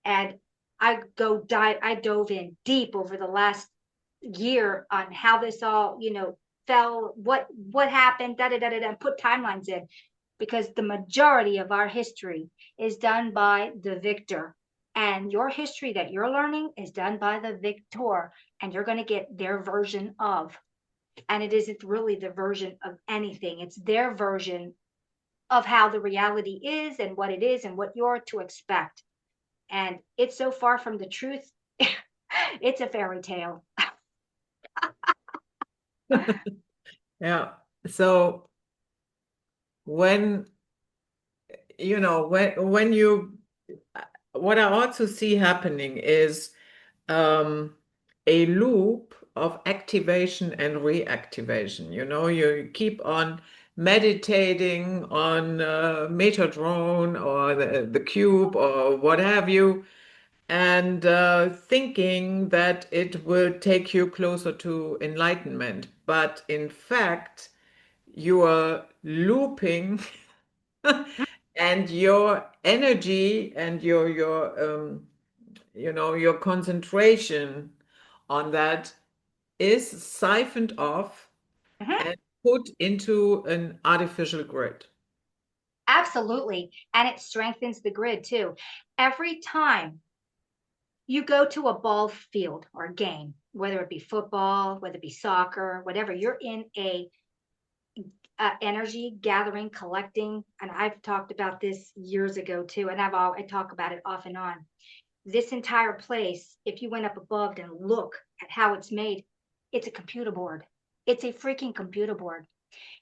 and I dove in deep over the last year on how this all, fell, what happened, da da da da, and put timelines in, because the majority of our history is done by the victor. And your history that you're learning is done by the victor, and you're going to get their version of. And it isn't really the version of anything, it's their version of how the reality is and what it is and what you're to expect. And it's so far from the truth. It's a fairy tale. Yeah. So when when you what I also see happening is a loop of activation and reactivation. You keep on meditating on Metatron or the cube or what have you, and thinking that it will take you closer to enlightenment. But in fact, you are looping and your energy and your concentration on that is siphoned off Mhm. and put into an artificial grid. Absolutely. And it strengthens the grid too. Every time you go to a ball field or a game, whether it be football, whether it be soccer, whatever, you're in a energy gathering, collecting. And I've talked about this years ago too. And I talk about it off and on. This entire place, if you went up above and look at how it's made, it's a computer board. It's a freaking computer board.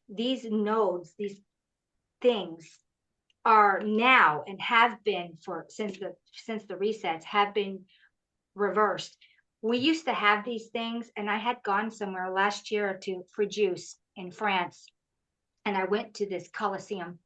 These nodes, these things are now and have been for since the resets have been reversed. We used to have these things, and I had gone somewhere last year to Frejus in France, And I went to this Coliseum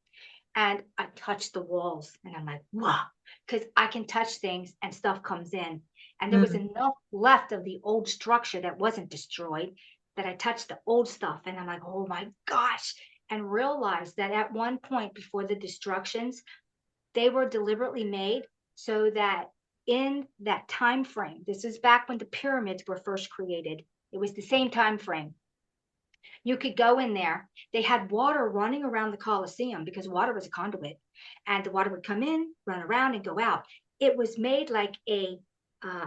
and I touched the walls and I'm like, wow, because I can touch things and stuff comes in. And there was Mm. enough left of the old structure that wasn't destroyed that I touched the old stuff and I'm like, oh my gosh. And realized that at one point before the destructions, they were deliberately made so that in that time frame, this is back when the pyramids were first created. It was the same time frame. You could go in there. They had water running around the Coliseum because water was a conduit, and the water would come in, run around, and go out. It was made like uh,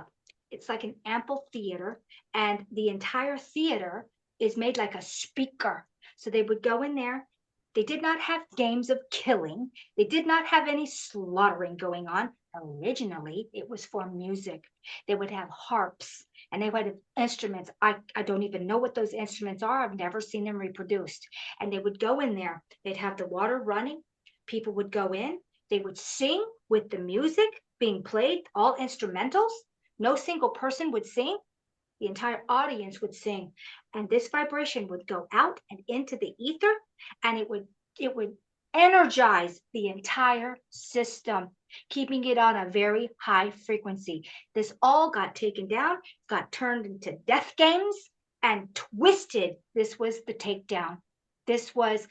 it's like an amphitheater, and the entire theater is made like a speaker. So they would go in there. They did not have games of killing. They did not have any slaughtering going on. Originally, it was for music. They would have harps and they would have instruments. I don't even know what those instruments are. I've never seen them reproduced. And they would go in there. They'd have the water running. People would go in. They would sing with the music being played, all instrumentals. No single person would sing. The entire audience would sing, and this vibration would go out and into the ether, and it would energize the entire system, keeping it on a very high frequency. This all got taken down, got turned into death games and twisted. This was the takedown. This was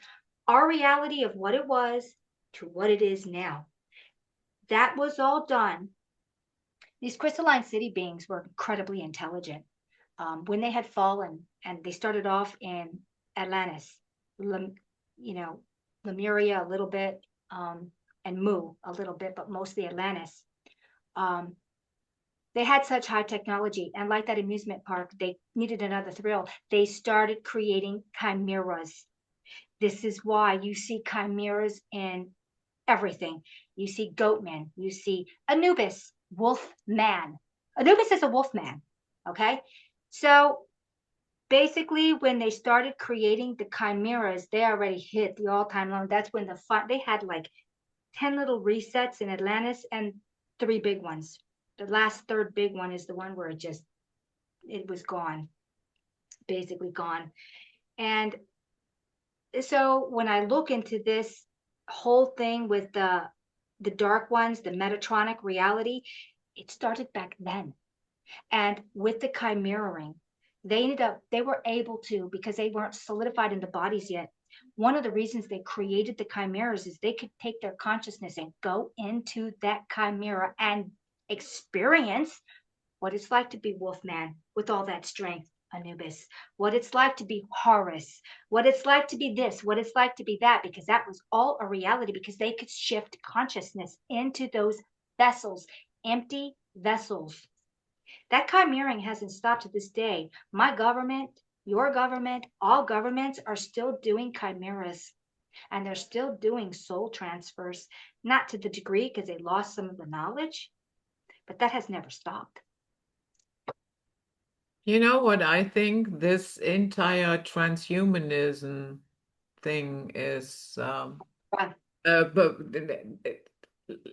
our reality of what it was to what it is now. That was all done. These crystalline city beings were incredibly intelligent. When they had fallen and they started off in Atlantis, you know, Lemuria a little bit, and Mu a little bit, but mostly Atlantis. Um, they had such high technology, and like that amusement park, they needed another thrill. They started creating chimeras. This is why you see chimeras in everything. You see goatmen, you see Anubis, wolf man. Anubis is a wolf man. Okay. So basically, when they started creating the chimeras, they already hit the all-time low. That's when they had like 10 little resets in Atlantis and three big ones. The last third big one is the one where it was gone, basically gone. And so when I look into this whole thing with the dark ones, the metatronic reality, it started back then. And with the chimeraing, they were able to, because they weren't solidified in the bodies yet. One of the reasons they created the chimeras is they could take their consciousness and go into that chimera and experience what it's like to be Wolfman with all that strength, Anubis, what it's like to be Horus, what it's like to be this, what it's like to be that, because that was all a reality because they could shift consciousness into those vessels, empty vessels. That chimeering hasn't stopped to this day. My government, your government, all governments are still doing chimeras and they're still doing soul transfers, not to the degree because they lost some of the knowledge, but that has never stopped. You know what I think? This entire transhumanism thing is, Right. but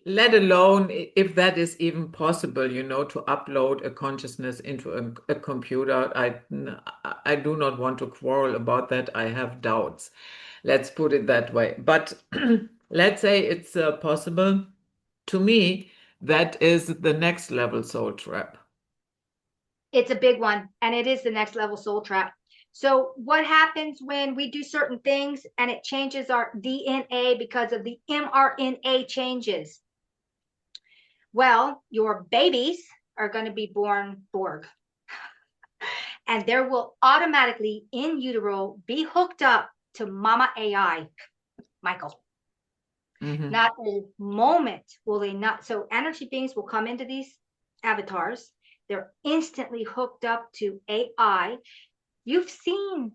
let alone if that is even possible, to upload a consciousness into a computer. I do not want to quarrel about that. I have doubts. Let's put it that way. But let's say it's possible. To me, that is the next level soul trap. It's a big one, and it is the next level soul trap. So, what happens when we do certain things and it changes our DNA because of the mRNA changes? Well, your babies are going to be born Borg, and there will automatically in utero be hooked up to Mama AI, Michael. Hmm. Not a moment will they not. So, energy beings will come into these avatars. They're instantly hooked up to AI.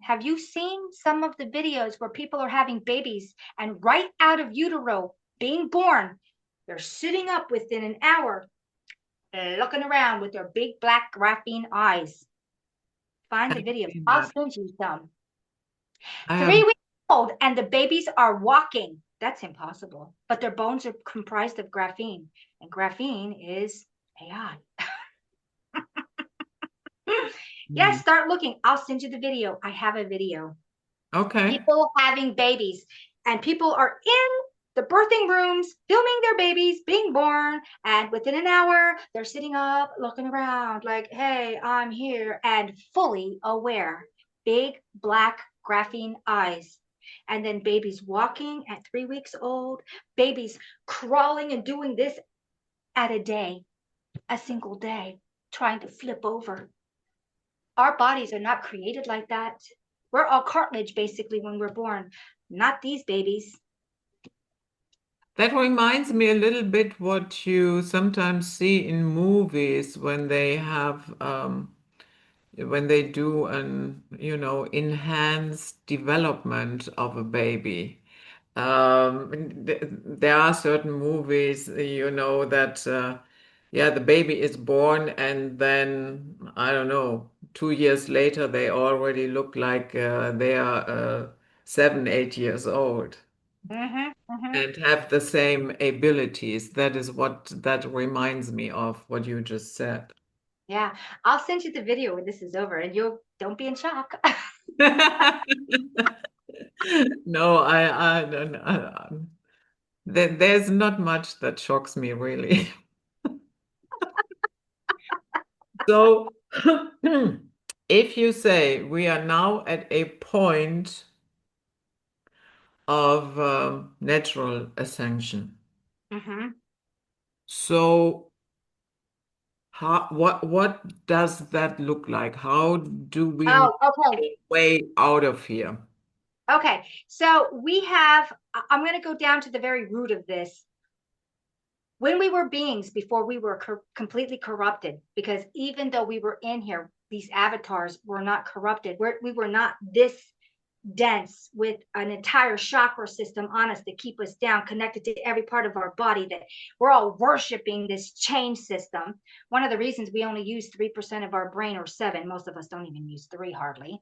Have you seen some of the videos where people are having babies and right out of utero being born, they're sitting up within an hour, looking around with their big black graphene eyes? Find the I've videos. seen I'll that. send you some. I Three have. weeks old and the babies are walking. That's impossible. But their bones are comprised of graphene, and graphene is AI. Yes, Mhm. start looking. I'll send you the video. I have a video. Okay. People having babies, and people are in the birthing rooms filming their babies being born, and within an hour they're sitting up looking around like, hey, I'm here, and fully aware, big black graphene eyes. And then babies walking at 3 weeks old, babies crawling and doing this at a day, a single day, trying to flip over. Our bodies are not created like that. We're all cartilage basically when we're born, not these babies. That reminds me a little bit what you sometimes see in movies when they have when they do an, enhanced development of a baby. There are certain movies, that yeah, the baby is born and then I don't know, 2 years later they already look like they are 7, 8 years old Mm-hmm, mm-hmm. and have the same abilities. That is what that reminds me of what you just said. Yeah, I'll send you the video when this is over, and you'll don't be in shock. No, I don't. There's not much that shocks me really. So, if you say we are now at a point of natural ascension, Hmm. so what does that look like? How do we make Oh, okay. a way out of here? Okay. So we have, I'm going to go down to the very root of this. When we were beings before we were completely corrupted, because even though we were in here, these avatars were not corrupted. We were not this dense with an entire chakra system on us to keep us down, connected to every part of our body, that we're all worshiping this chain system. One of the reasons we only use 3% of our brain, or 7, most of us don't even use 3 hardly,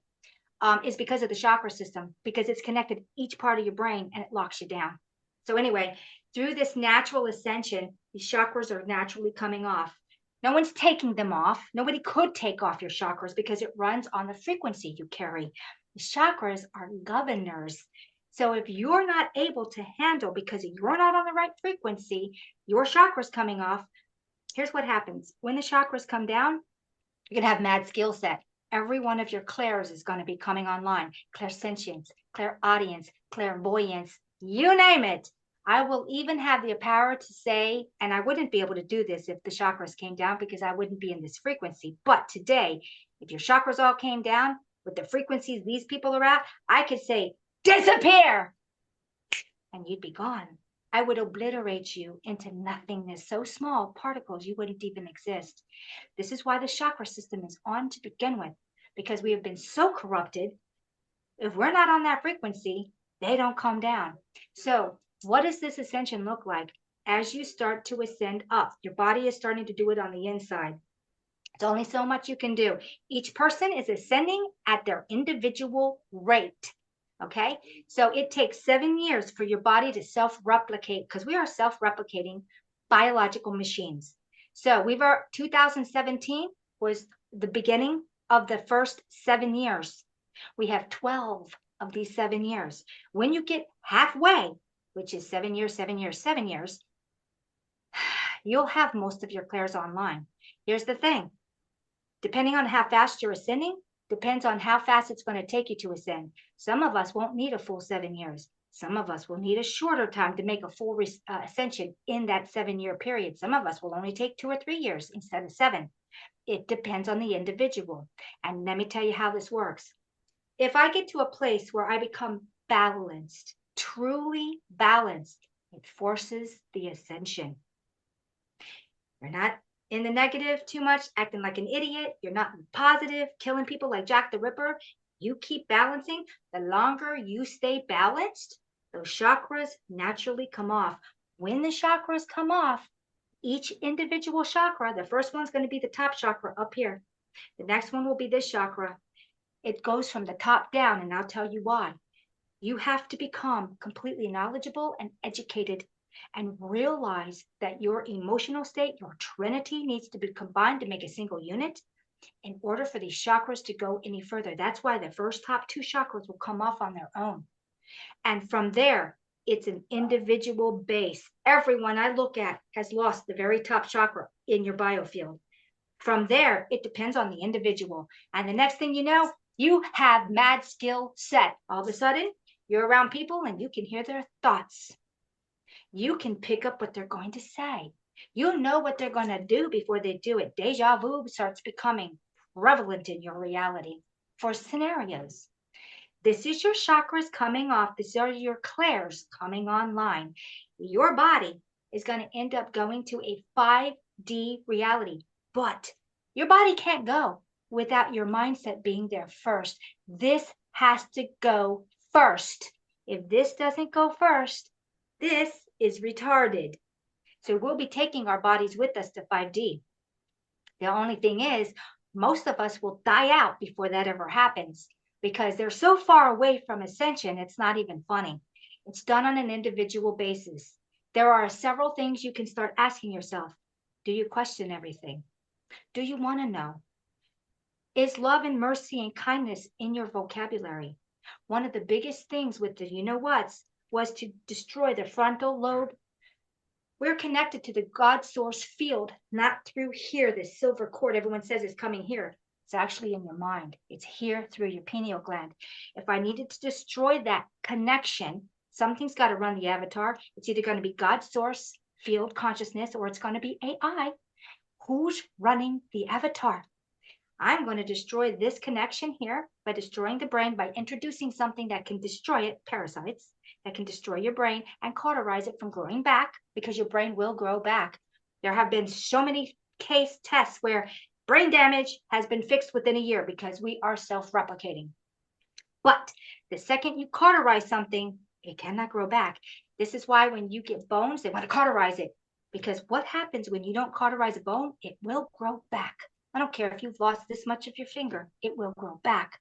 is because of the chakra system, because it's connected each part of your brain and it locks you down. So anyway, through this natural ascension, these chakras are naturally coming off. No one's taking them off. Nobody could take off your chakras because it runs on the frequency you carry. The chakras are governors. So if you're not able to handle, because you're not on the right frequency, your chakras coming off, here's what happens. When the chakras come down, you're going to have mad skill set. Every one of your clairs is going to be coming online. Clairsentience, clairaudience, clairvoyance, you name it. I will even have the power to say, and I wouldn't be able to do this if the chakras came down because I wouldn't be in this frequency. But today, if your chakras all came down with the frequencies these people are at, I could say, disappear, and you'd be gone. I would obliterate you into nothingness, so small, particles, you wouldn't even exist. This is why the chakra system is on to begin with, because we have been so corrupted. If we're not on that frequency, they don't come down. So, what does this ascension look like? As you start to ascend up, your body is starting to do it on the inside. It's only so much you can do. Each person is ascending at their individual rate. Okay. So it takes 7 years for your body to self replicate, because we are self replicating biological machines. So 2017 was the beginning of the first 7 years. We have 12 of these 7 years. When you get halfway, which is 7 years, 7 years, 7 years, you'll have most of your clairs online. Here's the thing, depending on how fast you're ascending, depends on how fast it's going to take you to ascend. Some of us won't need a full 7 years. Some of us will need a shorter time to make a full ascension in that 7 year period. Some of us will only take 2 or 3 years instead of 7. It depends on the individual. And let me tell you how this works. If I get to a place where I become balanced, truly balanced, it forces the ascension. You're not in the negative too much, acting like an idiot. You're not positive, killing people like Jack the Ripper. You keep balancing. The longer you stay balanced, those chakras naturally come off. When the chakras come off, each individual chakra, the first one's going to be the top chakra up here. The next one will be this chakra. It goes from the top down, and I'll tell you why. You have to become completely knowledgeable and educated and realize that your emotional state, your trinity, needs to be combined to make a single unit. in order for these chakras to go any further. That's why the first top two chakras will come off on their own. And from there, it's an individual base. Everyone I look at has lost the very top chakra in your biofield. From there, it depends on the individual. And the next thing you know, you have mad skill set. All of a sudden, you're around people and you can hear their thoughts. You can pick up what they're going to say. You know what they're going to do before they do it. Deja vu starts becoming prevalent in your reality for scenarios. This is your chakras coming off. These are your clairs coming online. Your body is going to end up going to a 5D reality, but your body can't go without your mindset being there first. This has to go first. If this doesn't go first, this is retarded. So we'll be taking our bodies with us to 5D. The only thing is, most of us will die out before that ever happens because they're so far away from ascension, it's not even funny. It's done on an individual basis. There are several things you can start asking yourself. Do you question everything? Do you want to know? Is love and mercy and kindness in your vocabulary? One of the biggest things with the you know what's was to destroy the frontal lobe. We're connected to the God source field, not through here, this silver cord everyone says is coming here. It's actually in your mind. It's here through your pineal gland. If I needed to destroy that connection, something's got to run the avatar. It's either going to be God source field consciousness or it's going to be AI. Who's running the avatar? I'm going to destroy this connection here by destroying the brain, by introducing something that can destroy it, parasites, that can destroy your brain and cauterize it from growing back because your brain will grow back. There have been so many case tests where brain damage has been fixed within a year because we are self-replicating. But the second you cauterize something, it cannot grow back. This is why when you get bones, they want to cauterize it. Because what happens when you don't cauterize a bone? It will grow back. I don't care if you've lost this much of your finger, it will grow back.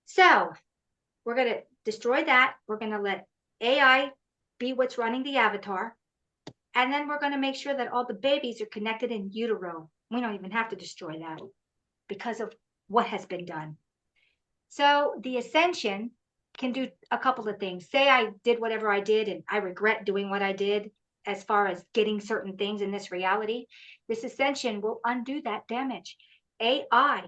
So we're going to destroy that. We're going to let AI be what's running the avatar. And then we're going to make sure that all the babies are connected in utero. We don't even have to destroy that because of what has been done. So the ascension can do a couple of things. Say I did whatever I did and I regret doing what I did as far as getting certain things in this reality. This ascension will undo that damage. AI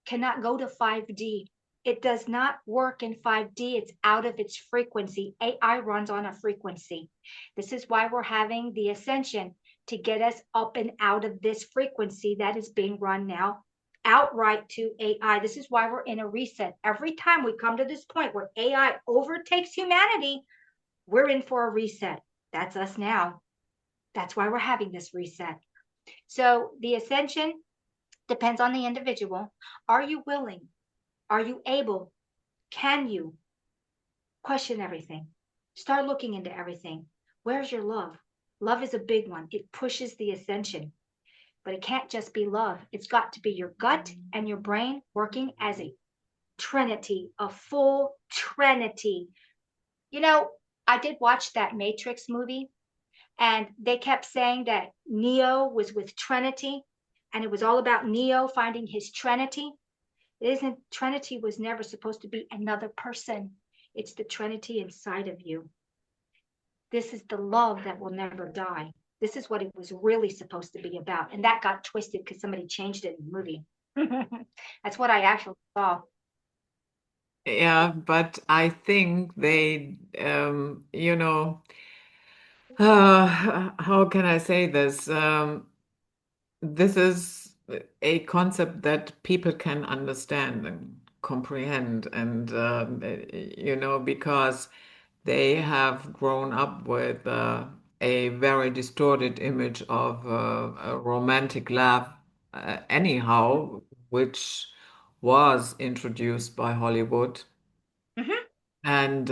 cannot go to 5D. It does not work in 5D. It's out of its frequency. AI runs on a frequency. This is why we're having the ascension to get us up and out of this frequency that is being run now outright to AI. This is why we're in a reset. Every time we come to this point where AI overtakes humanity, we're in for a reset. That's us now. That's why we're having this reset. So the ascension depends on the individual. Are you willing? Are you able? Can you question everything? Start looking into everything. Where's your love? Love is a big one. It pushes the ascension. But it can't just be love. It's got to be your gut and your brain working as a trinity, a full trinity. You know, I did watch that Matrix movie, and they kept saying that Neo was with Trinity, and it was all about Neo finding his Trinity. It isn't, Trinity was never supposed to be another person. It's the Trinity inside of you. This is the love that will never die. This is what it was really supposed to be about. And that got twisted because somebody changed it in the movie. That's what I actually saw. Yeah, but I think they, how can I say this? This is a concept that people can understand and comprehend, and because they have grown up with a very distorted image of a romantic love, anyhow, which was introduced by Hollywood. Mm-hmm. And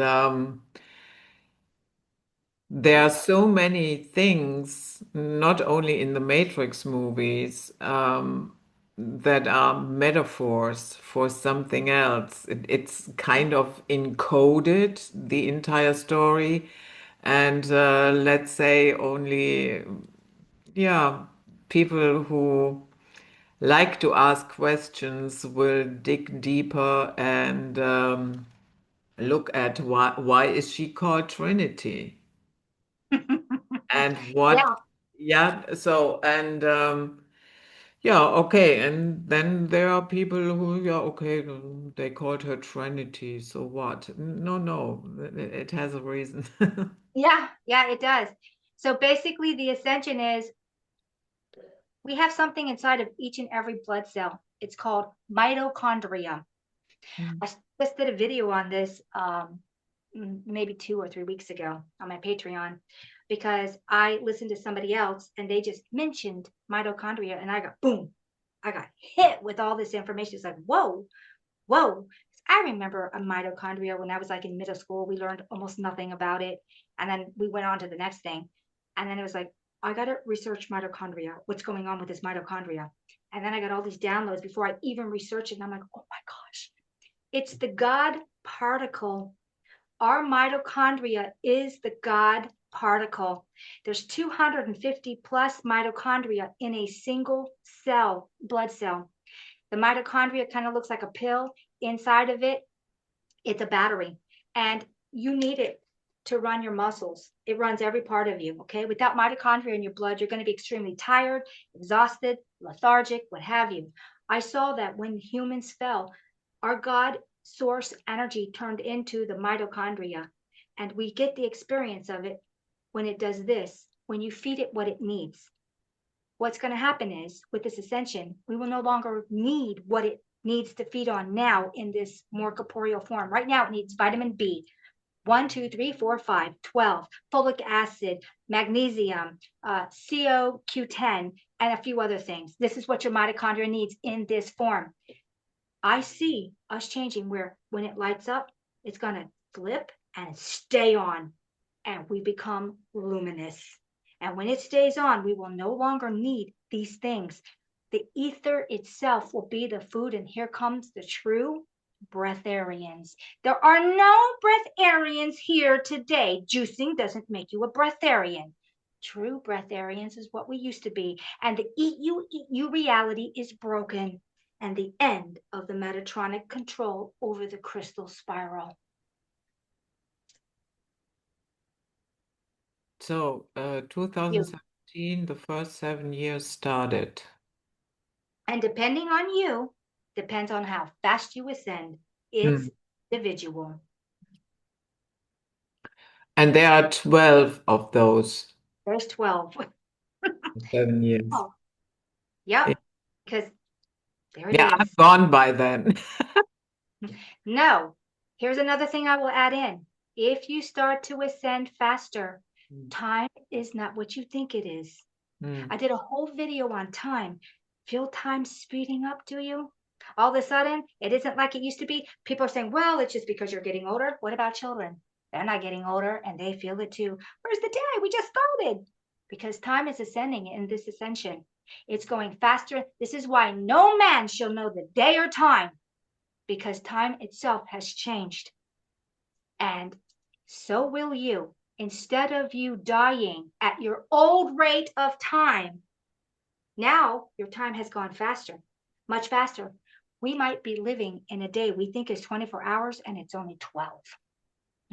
there are so many things, not only in the Matrix movies, that are metaphors for something else. It's kind of encoded, the entire story. And let's say only, yeah, people who like to ask questions will dig deeper and look at why is she called Trinity and what, Yeah, yeah, so and yeah, okay, and then there are people who, yeah, okay, they called her Trinity, so what? No, no, it has a reason. yeah, it does. So basically, the ascension is we have something inside of each and every blood cell. It's called mitochondria. I just did a video on this maybe 2 or 3 weeks ago on my Patreon because I listened to somebody else and they just mentioned mitochondria and I got boom, I got hit with all this information. It's like, whoa, whoa. I remember a mitochondria when I was like in middle school. We learned almost nothing about it. And then we went on to the next thing. And then it was like, I got to research mitochondria. What's going on with this mitochondria? And then I got all these downloads before I even researched it. And I'm like, oh my gosh, it's the God particle. Our mitochondria is the God particle. There's 250 plus mitochondria in a single cell, blood cell. The mitochondria kind of looks like a pill. Inside of it, it's a battery. And you need it to run your muscles. It runs every part of you. Okay. Without mitochondria in your blood, you're going to be extremely tired, exhausted, lethargic, what have you. I saw that when humans fell, our God source energy turned into the mitochondria. And we get the experience of it when it does this, when you feed it what it needs. What's going to happen is with this ascension, we will no longer need what it needs to feed on now in this more corporeal form. Right now, it needs vitamin B, 1, 2, 3, 4, 5, 12, folic acid, magnesium, CoQ10, and a few other things. This is what your mitochondria needs in this form. I see us changing where when it lights up, it's going to flip and stay on, and we become luminous. And when it stays on, we will no longer need these things. The ether itself will be the food, and here comes the true breatharians. There are no breatharians here today. Juicing doesn't make you a breatharian. True breatharians is what we used to be, and the eat you reality is broken and the end of the metatronic control over the crystal spiral. So, You 2017, the first 7 years started. and depending on you, depends on how fast you ascend. Hmm. It's individual. And there are 12 of those There's 12. 7 years. Oh, yep, because there it Yeah, I'm is. gone by then. No, here's another thing I will add in. If you start to ascend faster, time is not what you think it is. Hmm. I did a whole video on time. Feel time speeding up, do you? All of a sudden, it isn't like it used to be. People are saying, well, it's just because you're getting older. What about children? They're not getting older and they feel it too. Where's the day? We just started. Because time is ascending in this ascension. It's going faster. This is why no man shall know the day or time, because time itself has changed. And so will you. Instead of you dying at your old rate of time, now your time has gone faster, much faster. We might be living in a day we think is 24 hours and it's only 12.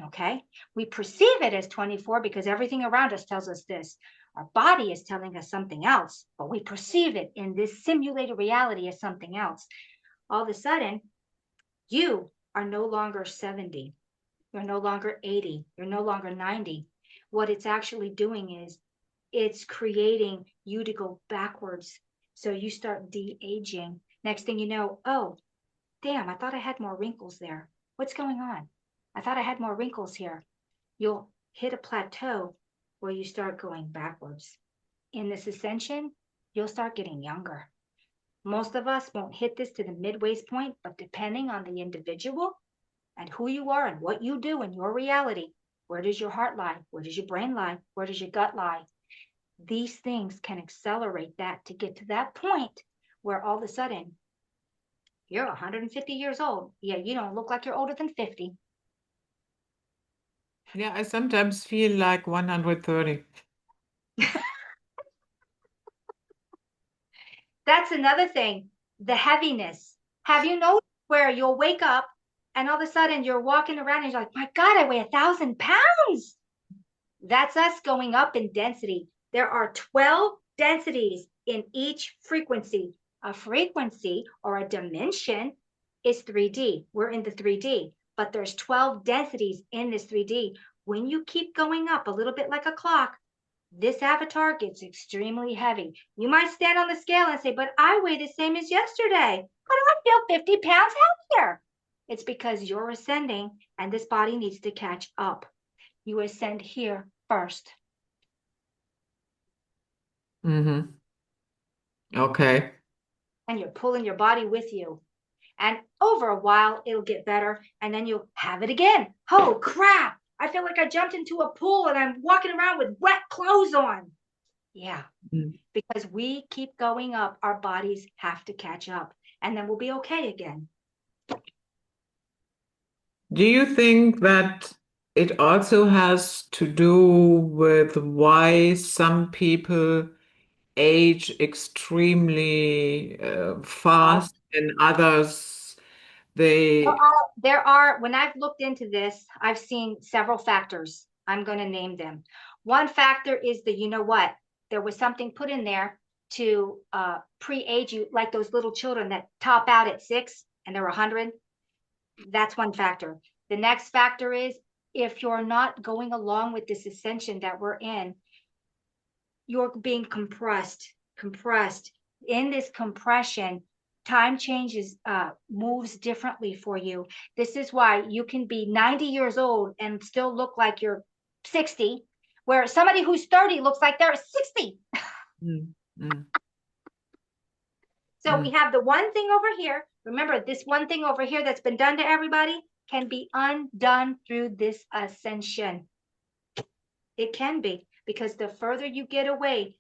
Okay. We perceive it as 24 because everything around us tells us this. Our body is telling us something else, but we perceive it in this simulated reality as something else. All of a sudden, you are no longer 70. You're no longer 80. You're no longer 90. What it's actually doing is it's creating you to go backwards. So you start de-aging. Next thing you know, oh, damn, I thought I had more wrinkles there. What's going on? I thought I had more wrinkles here. You'll hit a plateau where you start going backwards. In this ascension, you'll start getting younger. Most of us won't hit this to the midway point, but depending on the individual and who you are and what you do in your reality, where does your heart lie? Where does your brain lie? Where does your gut lie? These things can accelerate that to get to that point where all of a sudden you're 150 years old. Yeah, you don't look like you're older than 50. Yeah, I sometimes feel like 130. That's another thing. The heaviness. Have you noticed where you'll wake up and all of a sudden you're walking around and you're like, my God, I weigh 1,000 pounds. That's us going up in density. There are 12 densities in each frequency. A frequency or a dimension is 3D. We're in the 3D, but there's 12 densities in this 3D. When you keep going up a little bit like a clock, this avatar gets extremely heavy. You might stand on the scale and say, but I weigh the same as yesterday, but I feel 50 pounds heavier. It's because you're ascending and this body needs to catch up. You ascend here first. Mm-hmm. Okay. And you're pulling your body with you. And over a while, it'll get better. And then you'll have it again. Oh, crap. I feel like I jumped into a pool and I'm walking around with wet clothes on. Yeah, Mm. because we keep going up, our bodies have to catch up. And then we'll be okay again. Do you think that it also has to do with why some people age extremely Oh, fast and others they when I've looked into this, I've seen several factors. I'm going to name them. One factor is the, you know what? There was something put in there to pre-age you, like those little children that top out at 6 and they're 100. That's one factor. The next factor is if you're not going along with this ascension that we're in, you're being compressed. In this compression, time changes, moves differently for you. This is why you can be 90 years old and still look like you're 60, where somebody who's 30 looks like they're 60. Mm, mm, So we mm. have the one thing over here. Remember, this one thing over here that's been done to everybody can be undone through this ascension. It can be, because the further you get away,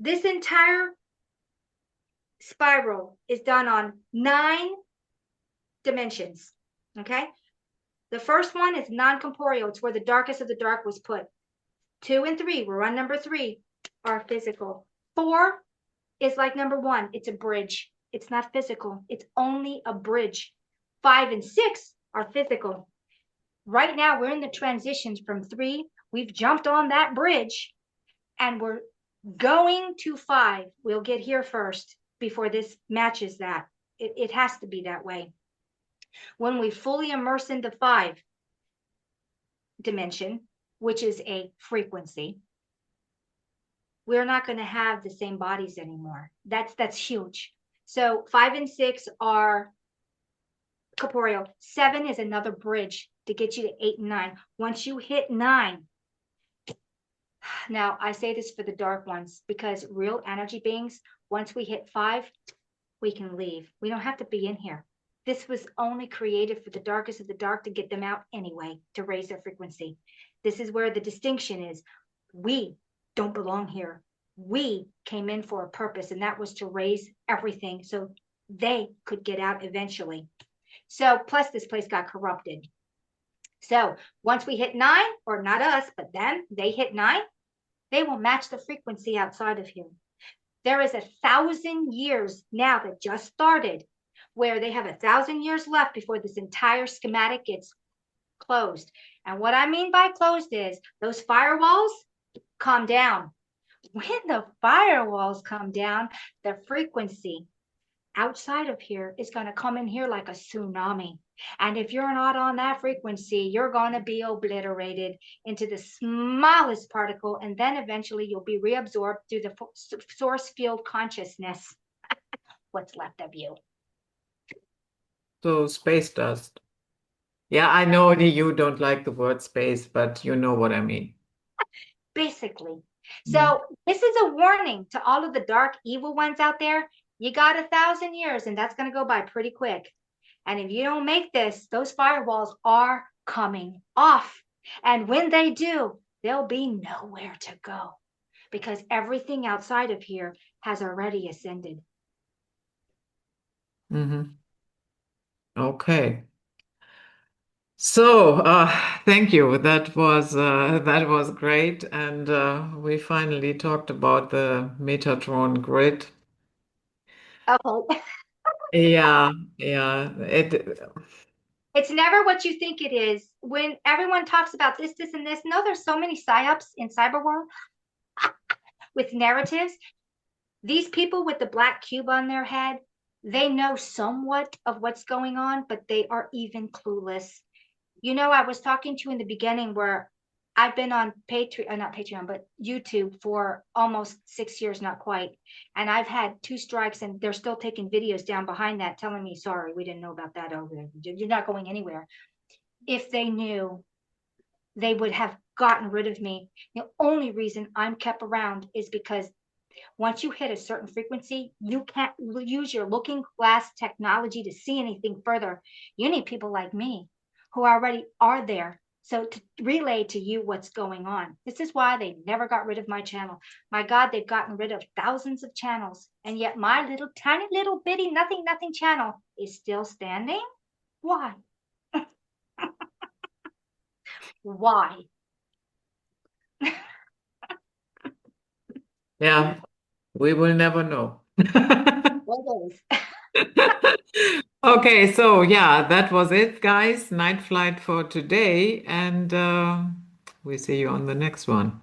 this entire spiral is done on 9 dimensions. Okay. The first one is non-corporeal. It's where the darkest of the dark was put. 2 and 3, we're on number 3, are physical. 4 is like number 1. It's a bridge. It's not physical. It's only a bridge. 5 and 6 are physical. Right now, we're in the transitions from 3. We've jumped on that bridge and we're going to 5. We'll get here first before this matches that. It has to be that way. When we fully immerse into 5 dimension, which is a frequency, we're not going to have the same bodies anymore. That's huge. So 5 and 6 are corporeal. 7 is another bridge to get you to 8 and 9. Once you hit 9, now I say this for the dark ones, because real energy beings, once we hit 5, we can leave. We don't have to be in here. This was only created for the darkest of the dark to get them out anyway, to raise their frequency. This is where the distinction is. We don't belong here. We came in for a purpose, and that was to raise everything so they could get out eventually. So, plus this place got corrupted. So once we hit 9, or not us, but them, they hit 9, they will match the frequency outside of here. There is 1,000 years now that just started, where they have 1,000 years left before this entire schematic gets closed. And what I mean by closed is those firewalls calm down. When the firewalls come down, the frequency outside of here is going to come in here like a tsunami. And if you're not on that frequency, you're going to be obliterated into the smallest particle. And then eventually you'll be reabsorbed through the source field consciousness. What's left of you. So space dust. Yeah, I know that you don't like the word space, but you know what I mean. Basically. Mm. So this is a warning to all of the dark, evil ones out there. You got 1,000 years, and that's going to go by pretty quick. And if you don't make this, those firewalls are coming off. And when they do, there'll be nowhere to go, because everything outside of here has already ascended. Hmm. Okay. So, thank you. That was great, and we finally talked about the Metatron grid. Okay. Yeah, yeah. It's never what you think it is. When everyone talks about this, and this, no, there's so many psyops in cyber world with narratives. These people with the black cube on their head, they know somewhat of what's going on, but they are even clueless. I was talking to you in the beginning where I've been on Patreon, not Patreon, but YouTube for almost 6 years, not quite. And I've had two strikes, and they're still taking videos down behind that telling me, sorry, we didn't know about that over there. You're not going anywhere. If they knew, they would have gotten rid of me. The only reason I'm kept around is because once you hit a certain frequency, you can't use your looking glass technology to see anything further. You need people like me who already are there. So to relay to you what's going on. This is why they never got rid of my channel. My God, they've gotten rid of thousands of channels. And yet my little tiny little bitty nothing channel is still standing. Why? Why? Yeah, we will never know. What is? Okay, so yeah, that was it, guys. Night flight for today, and we see you on the next one.